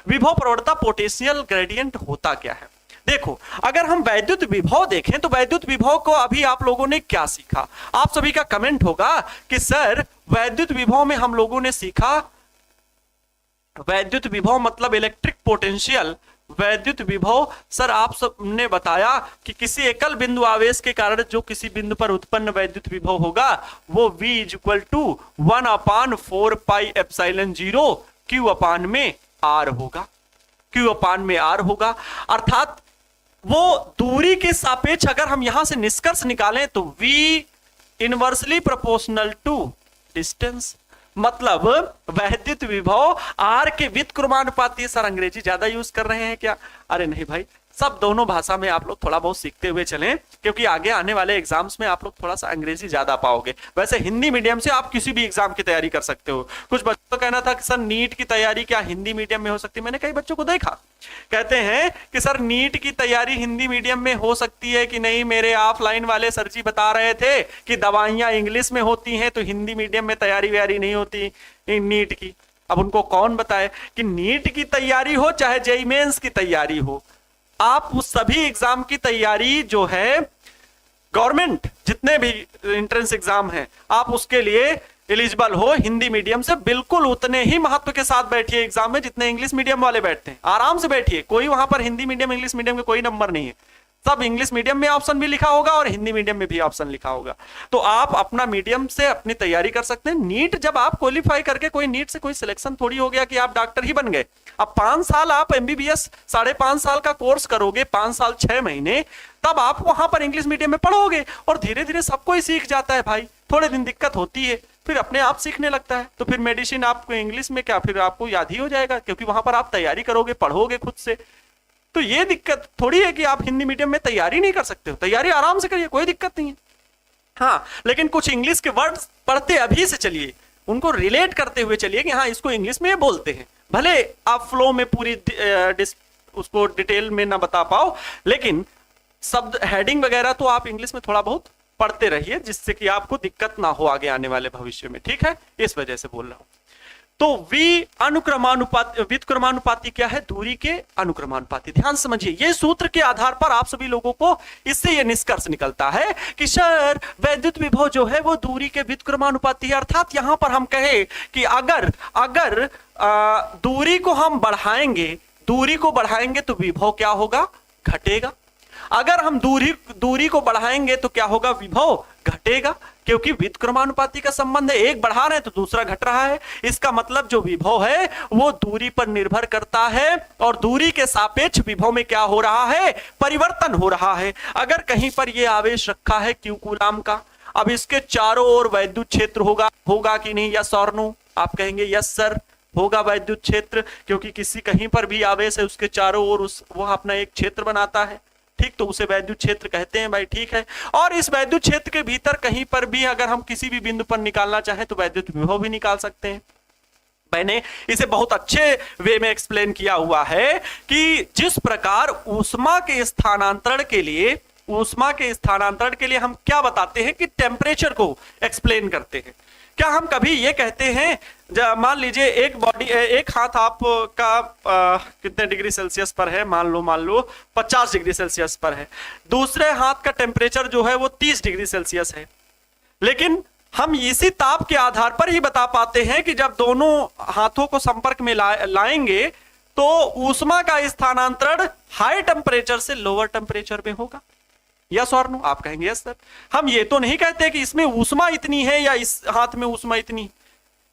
विभव प्रवणता potential gradient होता क्या है। देखो, अगर हम वैद्युत विभव देखें तो वैद्युत विभव को अभी आप लोगों ने क्या सीखा, आप सभी का कमेंट होगा कि सर वैद्युत विभव में हम लोगों ने सीखा, वैद्युत विभव मतलब इलेक्ट्रिक पोटेंशियल। वैद्युत विभव सर आप सबने बताया कि किसी एकल बिंदु आवेश के कारण जो किसी बिंदु पर उत्पन्न वैद्युत विभव होगा वो V equal to 1/4 pi epsilon 0 Q अपान में R होगा, Q अपान में R होगा। अर्थात वो दूरी के सापेक्ष अगर हम यहां से निष्कर्ष निकालें तो V inversely proportional to distance, मतलब वैद्युत विभव R के व्युत्क्रमानुपाती। सर अंग्रेजी ज्यादा यूज कर रहे हैं क्या? अरे नहीं भाई, सब दोनों भाषा में आप लोग थोड़ा बहुत सीखते हुए चलें, क्योंकि आगे आने वाले एग्जाम्स में आप लोग थोड़ा सा अंग्रेजी ज्यादा पाओगे। वैसे हिंदी मीडियम से आप किसी भी एग्जाम की तैयारी कर सकते हो। कुछ बच्चों का कहना था कि सर नीट की तैयारी क्या हिंदी मीडियम में हो सकती है। मैंने कई बच्चों को देखा कहते हैं कि सर नीट की तैयारी हिंदी मीडियम में हो सकती है कि नहीं। मेरे ऑफलाइन वाले सर जी बता रहे थे कि दवाइयां इंग्लिश में होती हैं तो हिंदी मीडियम में तैयारी व्यारी नहीं होती नीट की। अब उनको कौन बताए कि नीट की तैयारी हो चाहे जेईई मेंस की तैयारी हो, आप उस सभी एग्जाम की तैयारी जो है गवर्नमेंट जितने भी एंट्रेंस एग्जाम हैं आप उसके लिए एलिजिबल हो हिंदी मीडियम से। बिल्कुल उतने ही महत्व के साथ बैठिए एग्जाम में जितने इंग्लिश मीडियम वाले बैठते हैं। आराम से बैठिए, कोई वहां पर हिंदी मीडियम इंग्लिश मीडियम के कोई नंबर नहीं है। सब इंग्लिश मीडियम में ऑप्शन भी लिखा होगा और हिंदी मीडियम में भी ऑप्शन लिखा होगा। तो आप अपना मीडियम से अपनी तैयारी कर सकते हैं। नीट जब आप क्वालिफाई करके, कोई नीट से कोई सिलेक्शन थोड़ी हो गया कि आप डॉक्टर ही बन गए। अब 5 साल आप एमबीबीएस 5.5 साल का कोर्स करोगे, 5 साल 6 महीने, तब आप वहां पर इंग्लिश मीडियम में पढ़ोगे और धीरे धीरे सबको ही सीख जाता है भाई। थोड़े दिन दिक्कत होती है, फिर अपने आप सीखने लगता है। तो फिर मेडिसिन आपको इंग्लिश में क्या फिर आपको याद ही हो जाएगा, क्योंकि वहां पर आप तैयारी करोगे, पढ़ोगे खुद से। तो ये दिक्कत थोड़ी है कि आप हिंदी मीडियम में तैयारी नहीं कर सकते हो। तैयारी आराम से करिए, कोई दिक्कत नहीं है। हाँ, लेकिन कुछ इंग्लिश के वर्ड्स पढ़ते अभी से चलिए, उनको रिलेट करते हुए चलिए कि हाँ इसको इंग्लिश में बोलते हैं। भले आप फ्लो में पूरी उसको डिटेल में ना बता पाओ, लेकिन शब्द हेडिंग वगैरह तो आप इंग्लिश में थोड़ा बहुत पढ़ते रहिए, जिससे कि आपको दिक्कत ना हो आगे आने वाले भविष्य में। ठीक है, इस वजह से बोल रहा हूं। तो V अनुक्रमानुपाती, व्युत्क्रमानुपाती क्या है? दूरी के अनुक्रमानुपाती। ध्यान समझिए, ये सूत्र के आधार पर आप सभी लोगों को इससे ये निष्कर्ष निकलता है कि सर वैद्युत विभव जो है वो दूरी के व्युत्क्रमानुपाती है। अर्थात यहां पर हम कहे कि अगर दूरी को हम बढ़ाएंगे तो विभव क्या होगा? घटेगा। अगर हम दूरी को बढ़ाएंगे तो क्या होगा? विभव घटेगा, क्योंकि व्युत्क्रमानुपाती का संबंध है। एक बढ़ा रहे हैं तो दूसरा घट रहा है। इसका मतलब जो विभव है वो दूरी पर निर्भर करता है और दूरी के सापेक्ष विभव में क्या हो रहा है? परिवर्तन हो रहा है। अगर कहीं पर ये आवेश रखा है Q कूलाम का, अब इसके चारों ओर वैद्युत क्षेत्र होगा कि नहीं? यस और नो? आप कहेंगे यस सर होगा वैद्युत क्षेत्र, क्योंकि किसी कहीं पर भी आवेश है उसके चारों ओर वो अपना एक क्षेत्र बनाता है। ठीक, तो उसे वैद्युत क्षेत्र कहते हैं भाई। ठीक है, और इस वैद्युत क्षेत्र के भीतर कहीं पर भी अगर हम किसी भी बिंदु पर निकालना चाहें तो वैद्युत विभव भी निकाल सकते हैं। मैंने इसे बहुत अच्छे वे में एक्सप्लेन किया हुआ है कि जिस प्रकार ऊष्मा के स्थानांतरण के लिए हम क्या बताते हैं कि टेम्परेचर को एक्सप्लेन करते हैं। क्या हम कभी ये कहते हैं, मान लीजिए एक हाथ आपका कितने डिग्री सेल्सियस पर है? मान लो 50 डिग्री सेल्सियस पर है। दूसरे हाथ का टेम्परेचर जो है वो 30 डिग्री सेल्सियस है। लेकिन हम इसी ताप के आधार पर ही बता पाते हैं कि जब दोनों हाथों को संपर्क में लाएंगे तो ऊष्मा का स्थानांतरण हाई टेम्परेचर से लोअर टेम्परेचर में होगा। यस और नो? आप कहेंगे यस सर। हम ये तो नहीं कहते कि इसमें ऊष्मा इतनी है या इस हाथ में ऊष्मा इतनी।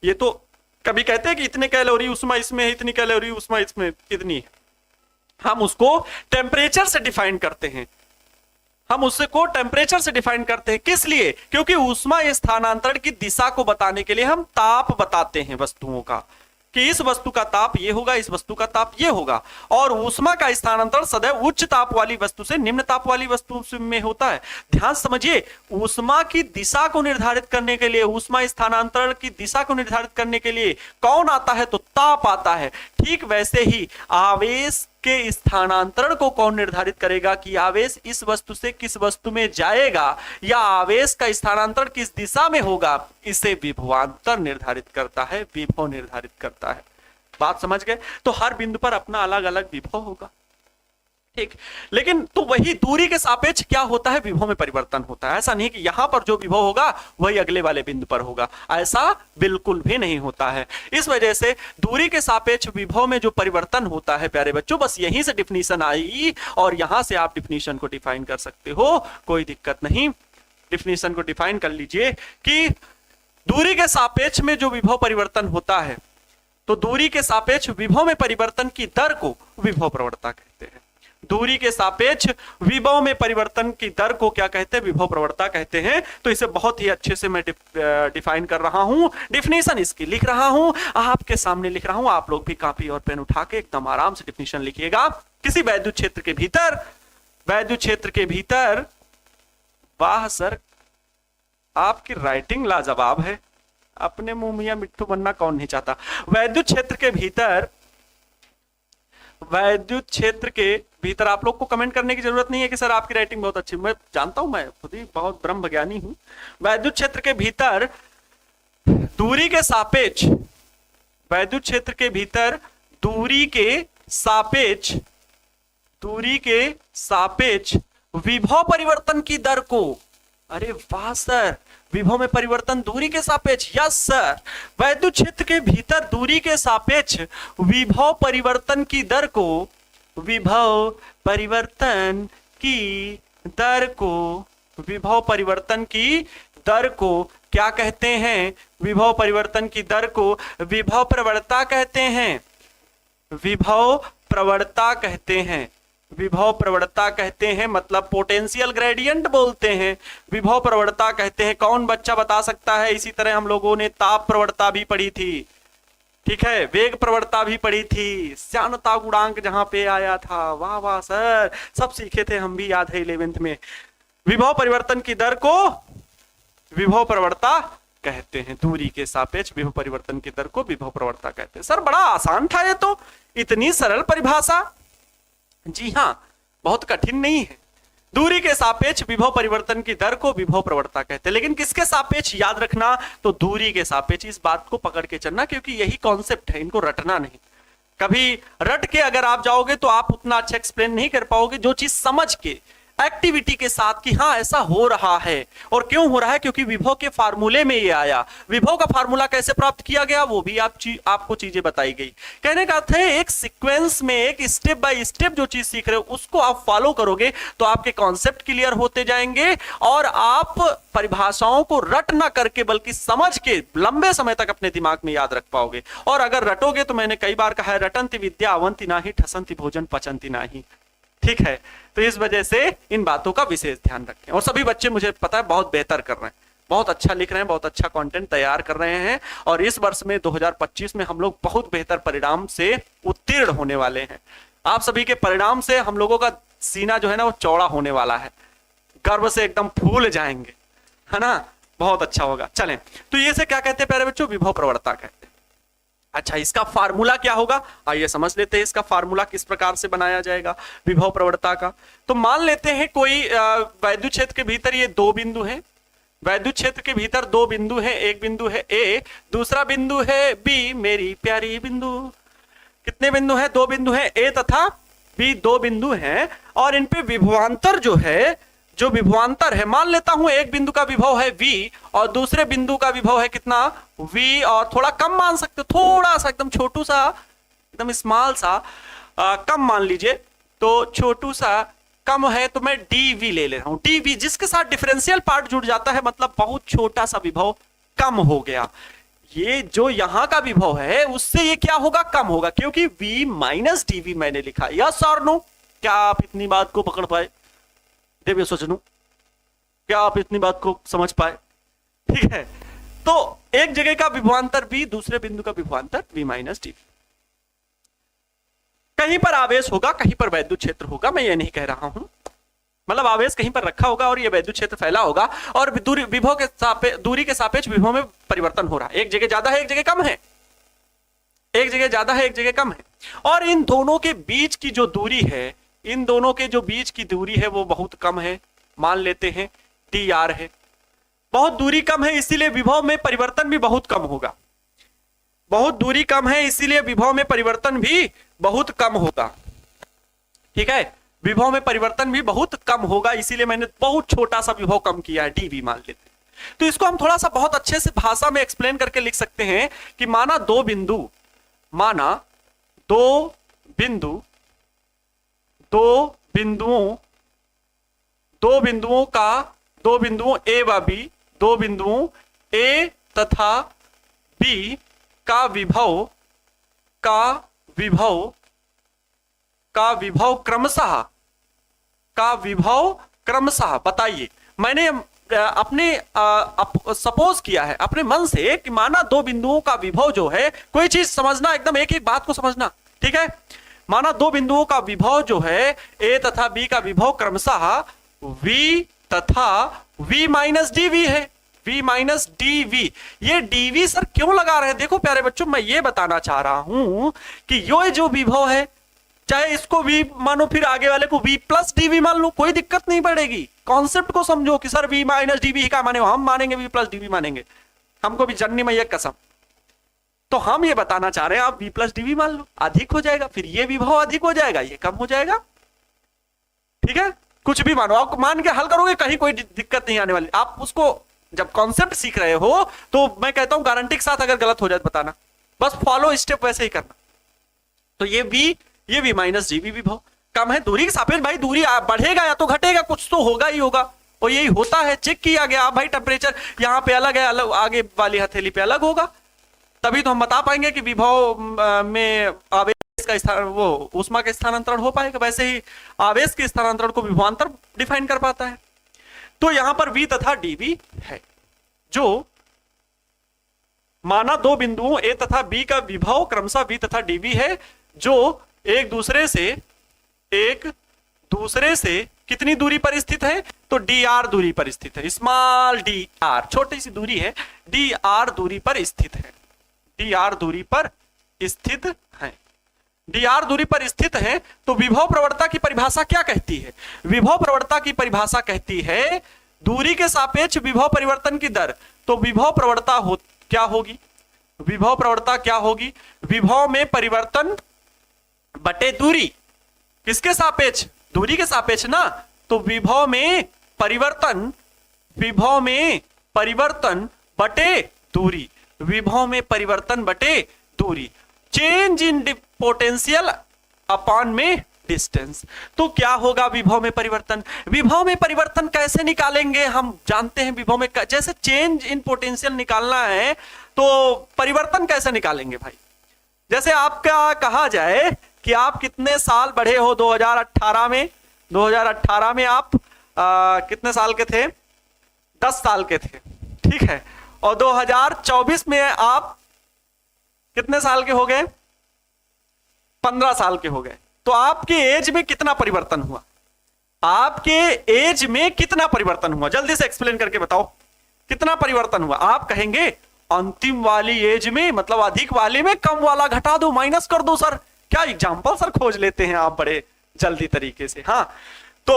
ये तो कभी कहते हैं कि इतने कैलोरी ऊष्मा इसमें है, इतनी कैलोरी ऊष्मा इसमें इतनी है। हम उसको टेम्परेचर से डिफाइन करते हैं। किस लिए? क्योंकि ऊष्मा स्थानांतरण की दिशा को बताने के लिए हम ताप बताते हैं वस्तुओं का, कि इस वस्तु का ताप ये होगा, इस वस्तु का ताप ये होगा। और ऊष्मा का स्थानांतरण सदैव उच्च ताप वाली वस्तु से निम्न ताप वाली वस्तु में होता है। ध्यान समझिए, ऊष्मा की दिशा को निर्धारित करने के लिए, ऊष्मा स्थानांतरण की दिशा को निर्धारित करने के लिए कौन आता है? तो ताप आता है। ठीक वैसे ही आवेश के स्थानांतरण को कौन निर्धारित करेगा कि आवेश इस वस्तु से किस वस्तु में जाएगा या आवेश का स्थानांतरण किस दिशा में होगा? इसे विभवांतर निर्धारित करता है, विभव निर्धारित करता है। बात समझ गए? तो हर बिंदु पर अपना अलग अलग विभव होगा, ठीक। लेकिन तो वही दूरी के सापेक्ष क्या होता है, विभव में परिवर्तन होता है। ऐसा नहीं कि यहां पर जो विभव होगा वही अगले वाले बिंदु पर होगा, ऐसा बिल्कुल भी नहीं होता है। इस वजह से दूरी के सापेक्ष विभव में जो परिवर्तन होता है प्यारे बच्चों, बस यहीं से डिफिनीशन आई और यहां से आप डिफिनीशन को डिफाइन कर सकते हो, कोई दिक्कत नहीं। डिफिनीशन को डिफाइन कर लीजिए कि दूरी के सापेक्ष में जो विभव परिवर्तन होता है, तो दूरी के सापेक्ष विभव में परिवर्तन की दर को विभव प्रवणता कहते हैं। दूरी के सापेक्ष विभव में परिवर्तन की दर को क्या कहते हैं, विभव प्रवणता कहते हैं। तो इसे बहुत ही अच्छे से मैं डिफाइन कर रहा हूं, डिफिनीशन इसकी लिख रहा हूं, आपके सामने लिख रहा हूं। आप लोग भी कॉपी और पेन उठा के एकदम आराम से डिफिनीशन लिखिएगा। किसी वैद्युत क्षेत्र के भीतर, वैद्युत क्षेत्र के भीतर, वाह सर आपकी राइटिंग लाजवाब है, अपने मुंह मियां मिट्टू बनना कौन नहीं चाहता। वैद्युत क्षेत्र के भीतर, वैद्युत क्षेत्र के भीतर आप लोग को कमेंट करने की जरूरत नहीं है कि सर आपकी राइटिंग बहुत अच्छी, मैं जानता हूं, मैं खुद ही बहुत ब्रह्म ज्ञानी हूं। वैद्युत क्षेत्र के भीतर दूरी के सापेक्ष, वैद्युत क्षेत्र के भीतर दूरी के सापेक्ष, दूरी के सापेक्ष विभव परिवर्तन की दर को, अरे वाह सर, विभव में परिवर्तन दूरी के सापेक्ष, यस सर। वैद्युत क्षेत्र के भीतर दूरी के सापेक्ष विभव परिवर्तन की दर को, विभव परिवर्तन की दर को, विभव परिवर्तन की दर को क्या कहते हैं, विभव परिवर्तन की दर को विभव प्रवणता कहते हैं, विभव प्रवणता कहते हैं, विभव प्रवणता कहते हैं, मतलब पोटेंशियल ग्रेडियंट बोलते हैं, विभव प्रवणता कहते हैं। कौन बच्चा बता सकता है? इसी तरह हम लोगों ने ताप प्रवणता भी पढ़ी थी, ठीक है, वेग प्रवणता भी पढ़ी थी, श्यानता गुणांक जहां पे आया था, वाह वाह सर, सब सीखे थे हम भी, याद है 11th में। विभव परिवर्तन की दर को विभव प्रवणता कहते हैं, दूरी के सापेक्ष विभव परिवर्तन की दर को विभव प्रवणता कहते हैं। सर बड़ा आसान था ये तो, इतनी सरल परिभाषा। जी हां, बहुत कठिन नहीं है। दूरी के सापेक्ष विभव परिवर्तन की दर को विभव प्रवणता कहते हैं, लेकिन किसके सापेक्ष याद रखना, तो दूरी के सापेक्ष। इस बात को पकड़ के चलना, क्योंकि यही कॉन्सेप्ट है, इनको रटना नहीं। कभी रट के अगर आप जाओगे तो आप उतना अच्छा एक्सप्लेन नहीं कर पाओगे। जो चीज समझ के एक्टिविटी के साथ कि हाँ ऐसा हो रहा है, और क्यों हो रहा है, क्योंकि विभव के फार्मूले में ये आया। विभव का फार्मूला कैसे प्राप्त किया गया वो भी आपको चीजें बताई गई। कहने का अर्थ है एक सीक्वेंस में, एक स्टेप बाय स्टेप जो चीज सीख रहे हो उसको आप फॉलो करोगे तो आपके कॉन्सेप्ट क्लियर होते जाएंगे, और आप परिभाषाओं को रट ना करके बल्कि समझ के लंबे समय तक अपने दिमाग में याद रख पाओगे। और अगर रटोगे तो मैंने कई बार कहा है, रटंति विद्या अवंति नाही, ठसंति भोजन पचंति नाही, ठीक है। तो इस वजह से इन बातों का विशेष ध्यान रखें। और सभी बच्चे मुझे पता है बहुत बेहतर कर रहे हैं, बहुत अच्छा लिख रहे हैं, बहुत अच्छा कंटेंट तैयार कर रहे हैं, और इस वर्ष में 2025 में हम लोग बहुत बेहतर परिणाम से उत्तीर्ण होने वाले हैं। आप सभी के परिणाम से हम लोगों का सीना जो है ना वो चौड़ा होने वाला है, गर्व से एकदम फूल जाएंगे, है ना, बहुत अच्छा होगा। चलें, तो ये से क्या कहते हैं प्यारे बच्चों, विभव प्रवणता कहते हैं। अच्छा, इसका फार्मूला क्या होगा, आइए समझ लेते हैं। इसका फार्मूला किस प्रकार से बनाया जाएगा विभव प्रवणता का। तो मान लेते हैं कोई वैद्युत क्षेत्र के भीतर ये दो बिंदु हैं, वैद्युत क्षेत्र के भीतर दो बिंदु हैं, एक बिंदु है ए, दूसरा बिंदु है बी। मेरी प्यारी बिंदु, कितने बिंदु हैं, दो बिंदु हैं, ए तथा बी दो बिंदु हैं, और इन पे विभवांतर जो है, जो विभवांतर है, मान लेता हूं एक बिंदु का विभव है v और दूसरे बिंदु का विभव है कितना v, और थोड़ा कम मान सकते हो, थोड़ा सा एकदम छोटू सा, एकदम स्मॉल सा, कम मान लीजिए, तो छोटू सा कम है तो मैं dv ले ले रहा हूं। dv जिसके साथ डिफरेंशियल पार्ट जुड़ जाता है, मतलब बहुत छोटा सा विभव कम हो गया। ये जो यहां का विभव है उससे ये क्या होगा, कम होगा, क्योंकि v माइनस dv मैंने लिखा। यस और नो, क्या आप इतनी बात को पकड़ पाए देव्य सज्जनों, क्या आप इतनी बात को समझ पाए, ठीक है। तो एक जगह का विभवांतर v, दूसरे बिंदु का विभवांतर v माइनस डी। कहीं पर आवेश होगा, कहीं पर वैद्युत क्षेत्र होगा, मैं ये नहीं कह रहा हूं, मतलब आवेश कहीं पर रखा होगा और ये वैद्युत क्षेत्र फैला होगा, और विभव के सापेक्ष, दूरी के सापेक्ष विभव में परिवर्तन हो रहा है। एक जगह ज्यादा है, एक जगह कम है, एक जगह ज्यादा है, एक जगह कम है, और इन दोनों के बीच की जो दूरी है, इन दोनों के जो बीच की दूरी है वो बहुत कम है, मान लेते हैं dr है। बहुत दूरी कम है, इसीलिए विभव में परिवर्तन भी बहुत कम होगा। बहुत दूरी कम है, इसीलिए विभव में परिवर्तन भी बहुत कम होगा। ठीक है, विभव में परिवर्तन भी बहुत कम होगा, इसीलिए मैंने बहुत छोटा सा विभव कम किया है, डीवी मान लेते हैं। तो इसको हम थोड़ा सा बहुत अच्छे से भाषा में एक्सप्लेन करके लिख सकते हैं कि माना दो बिंदुओं ए व बी, दो बिंदुओं ए तथा बी का क्रमशः बताइए। मैंने अपने सपोज किया है अपने मन से कि माना दो बिंदुओं का विभव जो है, कोई चीज समझना, एकदम एक एक बात को समझना, ठीक है। माना दो बिंदुओं का विभव जो है ए तथा बी का विभव क्रमशः v तथा v माइनस डीवी है, v माइनस डीवी। ये डीवी सर क्यों लगा रहे हैं? देखो प्यारे बच्चों, मैं ये बताना चाह रहा हूं कि ये जो विभव है, चाहे इसको v मानो, फिर आगे वाले को v प्लस डीवी मान लो, कोई दिक्कत नहीं पड़ेगी। कॉन्सेप्ट को समझो कि सर v माइनस डीवी का माने, हम मानेंगे v प्लस डीवी मानेंगे, हमको भी जननी मैया कसम। तो हम ये बताना चाह रहे हैं आप v प्लस डीवी मान लो, अधिक हो जाएगा, फिर ये विभव अधिक हो जाएगा, ये कम हो जाएगा। ठीक है, कुछ भी मानो, आप मान के हल करोगे, कहीं कोई दिक्कत नहीं आने वाली। आप उसको जब कॉन्सेप्ट सीख रहे हो तो मैं कहता हूं गारंटी के साथ, अगर गलत हो जाए तो बताना, बस फॉलो स्टेप वैसे ही करना। तो ये v माइनस डीवी विभव कम है, दूरी के सापेक्ष भाई दूरी बढ़ेगा या तो घटेगा, कुछ तो होगा ही होगा, और यही होता है। चेक किया गया भाई, टेम्परेचर यहाँ पे अलग है, अलग आगे वाली हथेली पे अलग होगा, तभी तो हम बता पाएंगे कि विभव में आवेश का स्थान, वो ऊष्मा का स्थानांतरण हो पाएगा। वैसे ही आवेश के स्थानांतरण को विभवांतर डिफाइन कर पाता है। तो यहां पर v तथा dv है, जो माना दो बिंदुओं a तथा b का विभव क्रमशः v तथा dv है, जो एक दूसरे से कितनी दूरी पर स्थित है? तो dr दूरी पर स्थित है, स्मॉल dr, छोटी सी दूरी है, dr दूरी पर स्थित है, dr दूरी पर स्थित है, dr दूरी पर स्थित है। तो विभव प्रवणता की परिभाषा क्या कहती है? विभव प्रवणता की परिभाषा कहती है दूरी के सापेक्ष विभव परिवर्तन की दर। तो विभव प्रवणता क्या होगी? विभव प्रवणता क्या होगी? विभव में परिवर्तन बटे दूरी, किसके सापेक्ष? दूरी के सापेक्ष ना। तो विभव में परिवर्तन बटे दूरी, विभव में परिवर्तन बटे दूरी, चेंज इन पोटेंशियल अपॉन में डिस्टेंस। तो क्या होगा विभव में परिवर्तन? विभव में परिवर्तन कैसे निकालेंगे? हम जानते हैं विभव में जैसे चेंज इन पोटेंशियल निकालना है, तो परिवर्तन कैसे निकालेंगे भाई? जैसे आपका कहा जाए कि आप कितने साल बढ़े हो 2018 में आप कितने साल के थे? 10 साल के थे, ठीक है। और 2024 में आप कितने साल के हो गए? 15 साल के हो गए। तो आपके एज में कितना परिवर्तन हुआ? आपके एज में कितना परिवर्तन हुआ? जल्दी से एक्सप्लेन करके बताओ, कितना परिवर्तन हुआ? आप कहेंगे अंतिम वाली एज में, मतलब अधिक वाले में कम वाला घटा दो, माइनस कर दो। सर क्या एग्जांपल सर खोज लेते हैं आप बड़े जल्दी तरीके से। हाँ, तो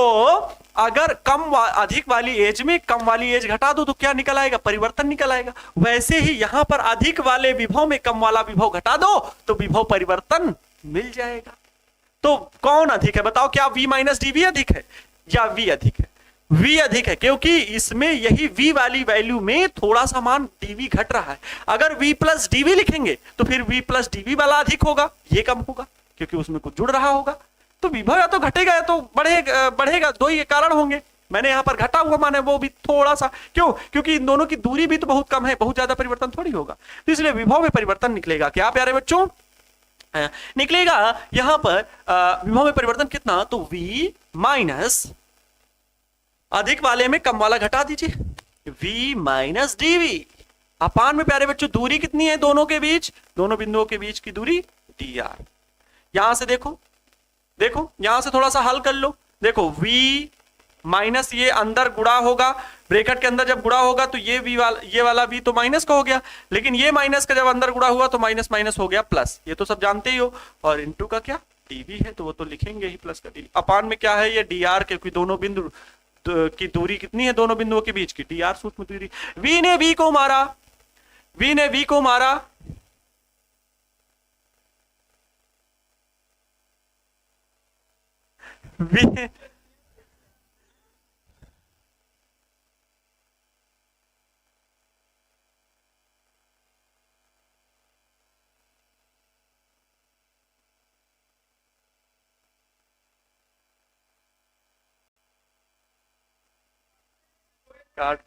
अगर अधिक वाली एज में कम वाली एज घटा दो तो क्या निकल आएगा? परिवर्तन निकल आएगा। वैसे ही यहां पर अधिक वाले विभव में कम वाला विभव घटा दो तो विभव परिवर्तन मिल जाएगा। तो कौन अधिक है बताओ? क्या v माइनस डीवी अधिक है या v अधिक है? v अधिक है, क्योंकि इसमें यही v वाली वैल्यू में थोड़ा सा मान dv घट रहा है। अगर v प्लस डीवी लिखेंगे तो फिर v प्लस डीवी वाला अधिक होगा, ये कम होगा, क्योंकि उसमें कुछ जुड़ रहा होगा। तो विभव या तो घटेगा या तो बढ़ेगा, दो ही कारण होंगे। मैंने यहाँ पर घटा हुआ माने वो भी थोड़ा सा, क्यों? क्योंकि इन दोनों की दूरी भी तो बहुत कम है, बहुत ज्यादा परिवर्तन थोड़ी होगा। तो इसलिए विभव में परिवर्तन निकलेगा क्या प्यारे बच्चों? निकलेगा यहां पर विभव में परिवर्तन कितना? तो v माइनस अधिक वाले में कम वाला घटा दीजिए, v माइनस डीवी अपान में प्यारे बच्चों दूरी कितनी है दोनों के बीच? दोनों बिंदुओं के बीच की दूरी dr। यहां से देखो यहां से थोड़ा सा हल कर लो। देखो v माइनस ये अंदर गुणा होगा, ब्रैकेट के अंदर जब गुणा होगा तो ये वाला v तो माइनस का हो गया, लेकिन ये माइनस का जब अंदर गुणा हुआ तो माइनस माइनस हो गया प्लस, ये तो सब जानते ही हो। और इनटू का क्या? dv है, तो वो तो लिखेंगे ही प्लस का dv। अपान में क्या है? ये dr, क्योंकि दोनों बिंदु की दूरी कितनी है दोनों बिंदुओं के बीच की? dr सूक्ष्म दूरी। v ने v को मारा, वी काट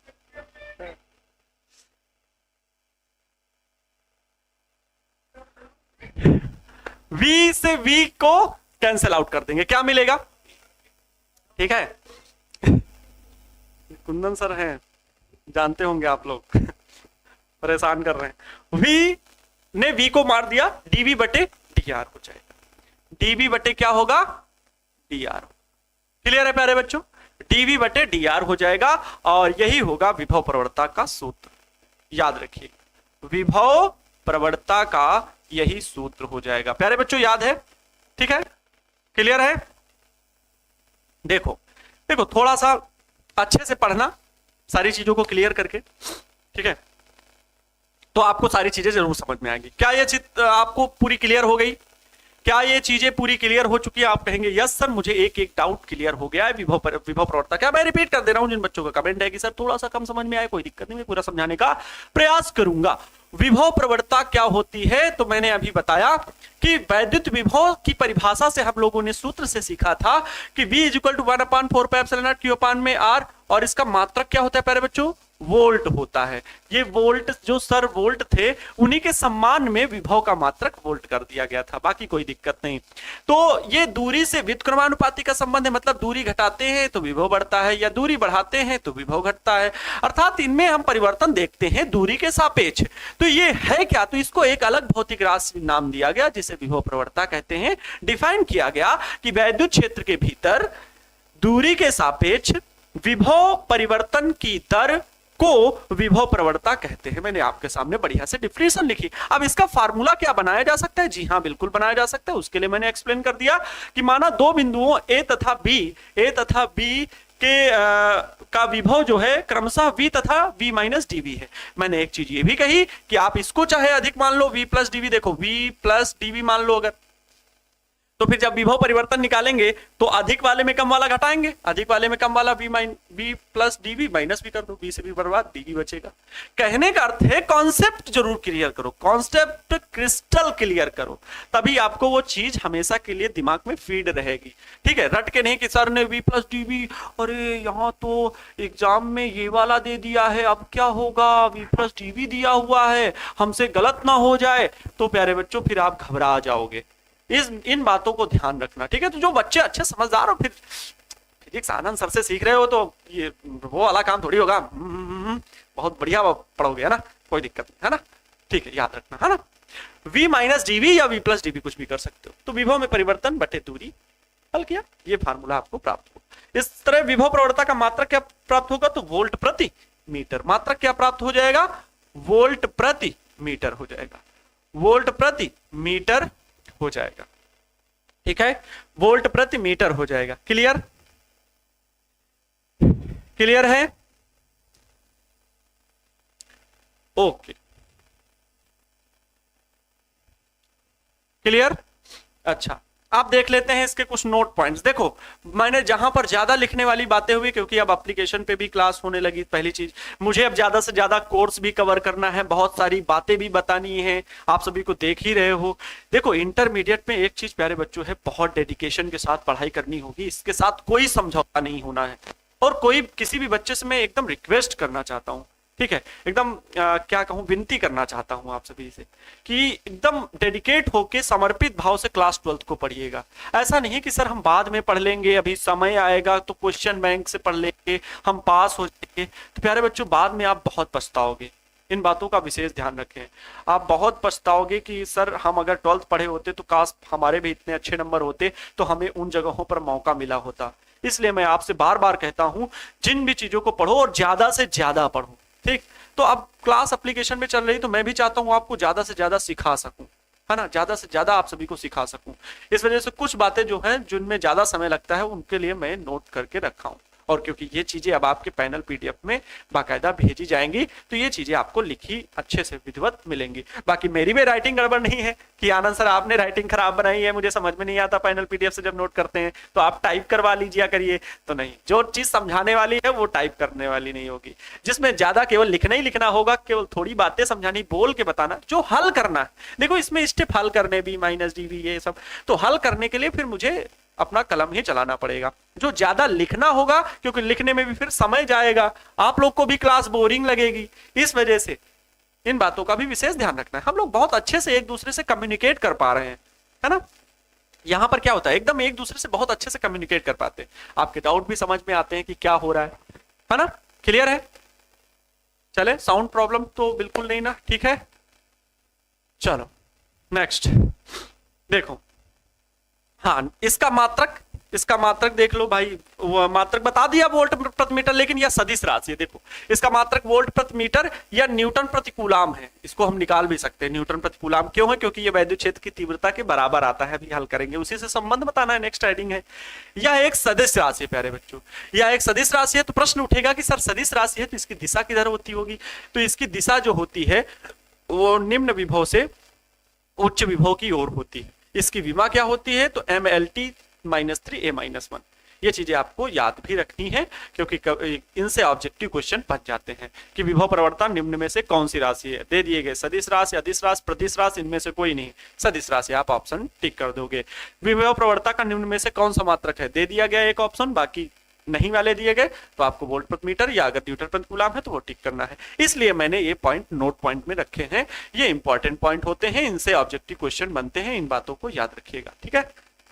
वी से वी को कैंसिल आउट कर देंगे, क्या मिलेगा? ठीक है, कुंदन सर हैं, जानते होंगे आप लोग परेशान कर रहे हैं। वी ने वी को मार दिया, डीवी बटे डी आर हो जाएगा। डीवी बटे क्या होगा? D R. क्लियर है प्यारे बच्चों? डीवी बटे डी आर हो जाएगा और यही होगा विभव प्रवणता का सूत्र। याद रखिए, विभव प्रवणता का यही सूत्र हो जाएगा प्यारे बच्चों, याद है? ठीक है, क्लियर है? देखो देखो, थोड़ा सा अच्छे से पढ़ना सारी चीजों को क्लियर करके, ठीक है? तो आपको सारी चीजें जरूर समझ में आएंगी। क्या ये चीज आपको पूरी क्लियर हो गई? क्या ये चीजें पूरी क्लियर हो चुकी है? आप कहेंगे यस सर, मुझे एक एक डाउट क्लियर हो गया है विभव प्रवणता। क्या मैं रिपीट कर दे रहा हूं? जिन बच्चों का कमेंट है कि सर थोड़ा सा कम समझ में आया, कोई दिक्कत नहीं, मैं पूरा समझाने का प्रयास करूंगा। विभव प्रवणता क्या होती है? तो मैंने अभी बताया कि वैद्युत विभव की परिभाषा से हम लोगों ने सूत्र से सीखा था कि V इक्वल टू 1/4πε0 Q/R, और इसका मात्रक क्या होता है प्यारे बच्चों? वोल्ट होता है। ये वोल्ट जो सर वोल्ट थे, उन्हीं के सम्मान में विभव का मात्रक वोल्ट कर दिया गया था, बाकी कोई दिक्कत नहीं। तो ये दूरी से व्युत्क्रमानुपाती का संबंध है, मतलब दूरी घटाते हैं तो विभव बढ़ता है या दूरी बढ़ाते हैं तो विभव घटता है, अर्थात इनमें हम परिवर्तन देखते हैं दूरी के सापेक्ष। तो ये है क्या? तो इसको एक अलग भौतिक राशि नाम दिया गया जिसे विभव प्रवणता कहते हैं। डिफाइन किया गया कि वैद्युत क्षेत्र के भीतर दूरी के सापेक्ष विभव परिवर्तन की दर को विभव प्रवणता कहते हैं। मैंने आपके सामने बढ़िया से डिफिनेशन लिखी। अब इसका फार्मूला क्या बनाया जा सकता है? जी हाँ, बिल्कुल बनाया जा सकता है। उसके लिए मैंने एक्सप्लेन कर दिया कि माना दो बिंदुओं ए तथा बी के का विभव जो है क्रमशः v तथा v माइनस dv है। मैंने एक चीज ये भी कही कि आप इसको चाहे अधिक मान लो, v प्लस dv, देखो v प्लस dv मान लो अगर, तो फिर जब विभव परिवर्तन निकालेंगे तो अधिक वाले में कम वाला घटाएंगे, अधिक वाले में कम वाला v प्लस dv माइनस भी कर दो, v से भी बर्बाद, dv बचेगा। कहने का अर्थ है कॉन्सेप्ट जरूर क्लियर करो, कॉन्सेप्ट क्रिस्टल क्लियर करो, तभी आपको वो चीज हमेशा के लिए दिमाग में फीड रहेगी। ठीक है, रट के नहीं कि सर ने v प्लस dv, अरे यहाँ तो एग्जाम में ये वाला दे दिया है, अब क्या होगा, v प्लस dv दिया हुआ है, हमसे गलत ना हो जाए, तो प्यारे बच्चों फिर आप घबरा जाओगे। इन बातों को ध्यान रखना, ठीक है? तो जो बच्चे अच्छे समझदार हो, फिर फिजिक्स आनंद सर से सीख रहे हो, तो ये वो वाला काम थोड़ी होगा, बहुत बढ़िया पढ़ोगे, है ना? कोई दिक्कत नहीं, है ना? ठीक है, याद रखना, है ना? v माइनस dv या v प्लस dv कुछ भी कर सकते हो। तो विभव में परिवर्तन बटे दूरी, हल किया, ये फार्मूला आपको प्राप्त हो। इस तरह विभव प्रवणता का मात्रक क्या प्राप्त होगा? तो वोल्ट प्रति मीटर। मात्रक क्या प्राप्त हो जाएगा? वोल्ट प्रति मीटर हो जाएगा, वोल्ट प्रति मीटर हो जाएगा। ठीक है, वोल्ट प्रति मीटर हो जाएगा। क्लियर? क्लियर है? Okay, clear? अच्छा, आप देख लेते हैं इसके कुछ नोट पॉइंट्स। देखो, मैंने जहां पर ज्यादा लिखने वाली बातें हुई, क्योंकि अब एप्लीकेशन पे भी क्लास होने लगी, पहली चीज मुझे अब ज्यादा से ज्यादा कोर्स भी कवर करना है, बहुत सारी बातें भी बतानी है, आप सभी को देख ही रहे हो। देखो, इंटरमीडिएट में एक चीज प्यारे बच्चों है, बहुत डेडिकेशन के साथ पढ़ाई करनी होगी, इसके साथ कोई समझौता नहीं होना है। और कोई किसी भी बच्चे से मैं एकदम रिक्वेस्ट करना चाहता हूँ, ठीक है, एकदम क्या कहूं, विनती करना चाहता हूं आप सभी से कि एकदम डेडिकेट होके समर्पित भाव से क्लास 12th को पढ़िएगा। ऐसा नहीं कि सर हम बाद में पढ़ लेंगे, अभी समय आएगा तो क्वेश्चन बैंक से पढ़ लेंगे, हम पास हो जाएंगे। तो प्यारे बच्चों, बाद में आप बहुत पछताओगे। इन बातों का विशेष ध्यान रखें। आप बहुत पछताओगे कि सर हम अगर 12th पढ़े होते तो काश हमारे भी इतने अच्छे नंबर होते, तो हमें उन जगहों पर मौका मिला होता। इसलिए मैं आपसे बार बार कहता हूं, जिन भी चीजों को पढ़ो और ज्यादा से ज्यादा पढ़ो। ठीक, तो अब क्लास एप्लीकेशन में चल रही, तो मैं भी चाहता हूं आपको ज्यादा से ज्यादा सिखा सकूं, है ना? ज्यादा से ज्यादा आप सभी को सिखा सकूं। इस वजह से कुछ बातें जो हैं जिनमें ज्यादा समय लगता है, उनके लिए मैं नोट करके रखा हूं। और क्योंकि ये चीजें अब आपके पैनल पीडीएफ में बाकायदा भेजी जाएंगी तो ये चीजें आपको लिखी अच्छे से विधिवत मिलेंगी। बाकी मेरी भी राइटिंग गड़बड़ नहीं है कि आनंद सर आपने राइटिंग खराब बनाई है, मुझे समझ में नहीं आता पैनल पीडीएफ से जब नोट करते हैं तो आप टाइप करवा लीजिए करिए, तो नहीं, जो चीज समझाने वाली है वो टाइप करने वाली नहीं होगी, जिसमें ज्यादा केवल लिखना ही लिखना होगा, केवल थोड़ी बातें समझानी, बोल के बताना, जो हल करना है। देखो इसमें स्टेप हल करने भी माइनस डी ये सब, तो हल करने के लिए फिर मुझे अपना कलम ही चलाना पड़ेगा। जो ज्यादा लिखना होगा क्योंकि लिखने में भी फिर समय जाएगा, आप लोग को भी क्लास बोरिंग लगेगी, इस वजह से इन बातों का भी विशेष ध्यान रखना है। हम लोग बहुत अच्छे से एक दूसरे से कम्युनिकेट कर पा रहे हैं, है ना। यहां पर क्या होता है, एकदम एक दूसरे से बहुत अच्छे से कम्युनिकेट कर पाते हैं, आपके डाउट भी समझ में आते हैं कि क्या हो रहा है ना। क्लियर है? चले, साउंड प्रॉब्लम तो बिल्कुल नहीं ना, ठीक है। चलो नेक्स्ट देखो, हाँ इसका मात्रक देख लो भाई, वो मात्रक बता दिया वोल्ट प्रति मीटर, लेकिन यह सदिश राशि है। देखो इसका मात्रक वोल्ट प्रति मीटर या न्यूटन प्रति कूलाम है, इसको हम निकाल भी सकते हैं। न्यूटन प्रति कूलाम क्यों है? क्योंकि ये वैद्युत क्षेत्र की तीव्रता के बराबर आता है, अभी हल करेंगे, उसी से संबंध बताना है, नेक्स्ट हेडिंग है। यह एक सदिश राशि है प्यारे बच्चों, यह एक सदिश राशि है। तो प्रश्न उठेगा कि सर सदिश राशि है तो इसकी दिशा किधर होती होगी? तो इसकी दिशा जो होती है वो निम्न विभव से उच्च विभव की ओर होती है। इसकी विमा क्या होती है? तो MLT -3A-1। ये चीजें आपको याद भी रखनी है क्योंकि इनसे ऑब्जेक्टिव क्वेश्चन बन जाते हैं कि विभव प्रवणता निम्न में से कौन सी राशि है। दे दिए गए सदिश राशि, अदिश राशि, प्रतिश राशि, इनमें से कोई नहीं, सदिश राशि, आप ऑप्शन टिक कर दोगे। विभव प्रवणता का निम्न में से कौन सा मात्रक है? दे दिया गया एक ऑप्शन, बाकी नहीं वाले दिए गए, तो आपको वोल्ट प्रति मीटर या अगर न्यूटन प्रति कूलाम है तो वो टिक करना है। इसलिए मैंने ये पॉइंट नोट पॉइंट में रखे हैं, ये इंपॉर्टेंट पॉइंट होते हैं, इनसे ऑब्जेक्टिव क्वेश्चन बनते हैं, इन बातों को याद रखिएगा, ठीक है।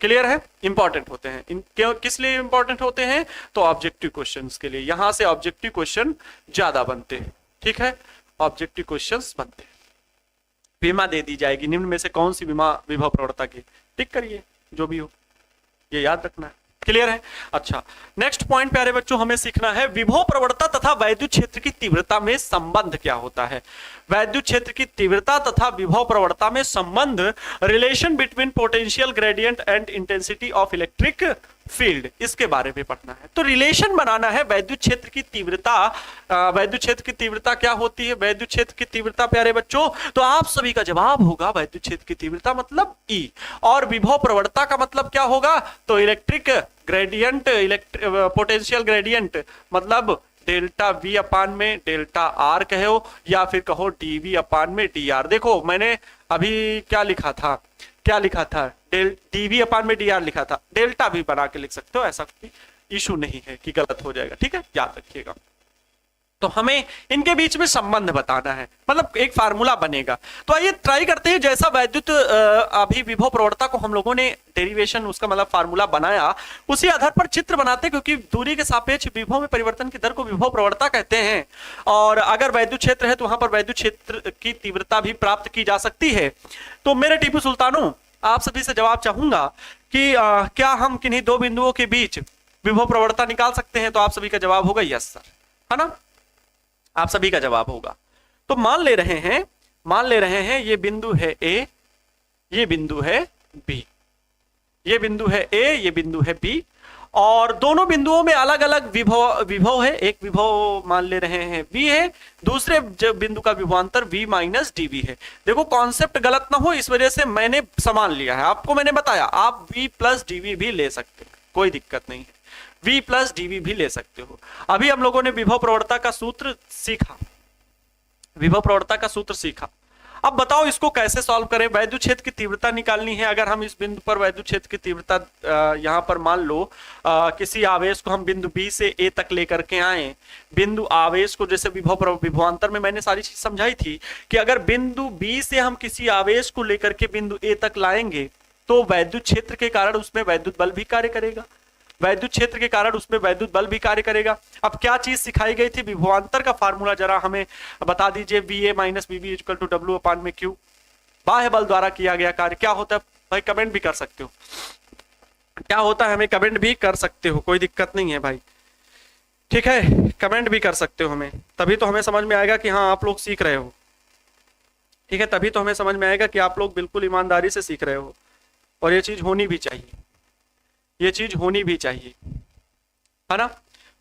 क्लियर है? इंपॉर्टेंट होते हैं, इन क्यों किस लिए इंपॉर्टेंट होते हैं? तो ऑब्जेक्टिव क्वेश्चंस के लिए, यहां से ऑब्जेक्टिव क्वेश्चन ज्यादा बनते हैं, ठीक है, ऑब्जेक्टिव क्वेश्चंस बनते हैं। विमा दे दी जाएगी, निम्न में से कौन सी विमा विभव प्रवणता की, टिक करिए, जो भी हो ये याद रखना है। क्लियर है? अच्छा नेक्स्ट पॉइंट प्यारे बच्चों हमें सीखना है, विभव प्रवणता तथा वैद्युत क्षेत्र की तीव्रता में संबंध क्या होता है। वैद्युत क्षेत्र की तीव्रता तथा विभव प्रवणता में संबंध, relation between potential gradient and intensity of electric field, इसके बारे में पढ़ना है। तो रिलेशन बनाना है वैद्युत क्षेत्र की तीव्रता। वैद्युत क्षेत्र की तीव्रता क्या होती है? वैद्युत क्षेत्र की तीव्रता प्यारे बच्चों, तो आप सभी का जवाब होगा वैद्युत क्षेत्र की तीव्रता मतलब E, और विभव प्रवणता का मतलब क्या होगा? तो इलेक्ट्रिक ग्रेडियंट, पोटेंशियल ग्रेडियंट मतलब डेल्टा V अपान में डेल्टा R कहो या फिर कहो DV अपान में DR। देखो मैंने अभी क्या लिखा था, DV अपान में DR लिखा था, डेल्टा भी बना के लिख सकते हो, ऐसा कोई इशू नहीं है कि गलत हो जाएगा, ठीक है, याद रखिएगा। तो हमें इनके बीच में संबंध बताना है, मतलब एक फार्मूला बनेगा। तो आइए ट्राई करते हैं, जैसा वैद्युत अभी विभव प्रवणता को हम लोगों ने डेरिवेशन उसका मतलब फार्मूला बनाया, उसी आधार पर चित्र बनाते हैं, क्योंकि दूरी के सापेक्ष विभव में परिवर्तन की दर को विभव प्रवणता कहते हैं। और अगर वैद्युत क्षेत्र है तो वहां पर वैद्युत क्षेत्र की तीव्रता भी प्राप्त की जा सकती है। तो मेरे टीपू सुल्तानों, आप सभी से जवाब चाहूंगा कि क्या हम किन्हीं दो बिंदुओं के बीच विभव प्रवणता निकाल सकते हैं? तो आप सभी का जवाब होगा यस सर, है ना, आप सभी का जवाब होगा। तो मान ले रहे हैं ये बिंदु है A, ये बिंदु है B, ये बिंदु है A, ये बिंदु है B, और दोनों बिंदुओं में अलग अलग विभव है। एक विभव मान ले रहे हैं V है, दूसरे बिंदु का विभवांतर V माइनस DV है। देखो कॉन्सेप्ट गलत ना हो, इस वजह से मैंने समान लिया है, आपको मैंने बताया आप V प्लस DV भी ले सकते हो, कोई दिक्कत नहीं है, V प्लस DV भी ले सकते हो। अभी हम लोगों ने विभव प्रवणता का सूत्र सीखा, अब बताओ इसको कैसे सॉल्व करें। वैद्युत क्षेत्र की तीव्रता निकालनी है। अगर हम इस बिंदु पर वैद्युत क्षेत्र की तीव्रता यहां पर मान लो किसी आवेश को हम बिंदु B से A तक लेकर के आए, बिंदु आवेश को जैसे विभवांतर में मैंने सारी चीज समझाई थी कि अगर बिंदु B से हम किसी आवेश को लेकर के बिंदु A तक लाएंगे तो वैद्युत क्षेत्र के कारण उसमें वैद्युत बल भी कार्य करेगा, वैद्युत क्षेत्र के कारण उसमें वैद्युत बल भी कार्य करेगा। अब क्या चीज सिखाई गई थी? विभवांतर का फार्मूला जरा हमें बता दीजिए। VA minus VB equal to W अपान में Q, बाह्य बल द्वारा किया गया कार्य क्या होता है? भाई कमेंट भी कर सकते हो, क्या होता है हमें कमेंट भी कर सकते हो, कोई दिक्कत नहीं है भाई, ठीक है, कमेंट भी कर सकते हो हमें, तभी तो हमें समझ में आएगा कि हाँ आप लोग सीख रहे हो, ठीक है, तभी तो हमें समझ में आएगा कि आप लोग बिल्कुल ईमानदारी से सीख रहे हो। और ये चीज होनी भी चाहिए, ये चीज होनी भी चाहिए, है ना।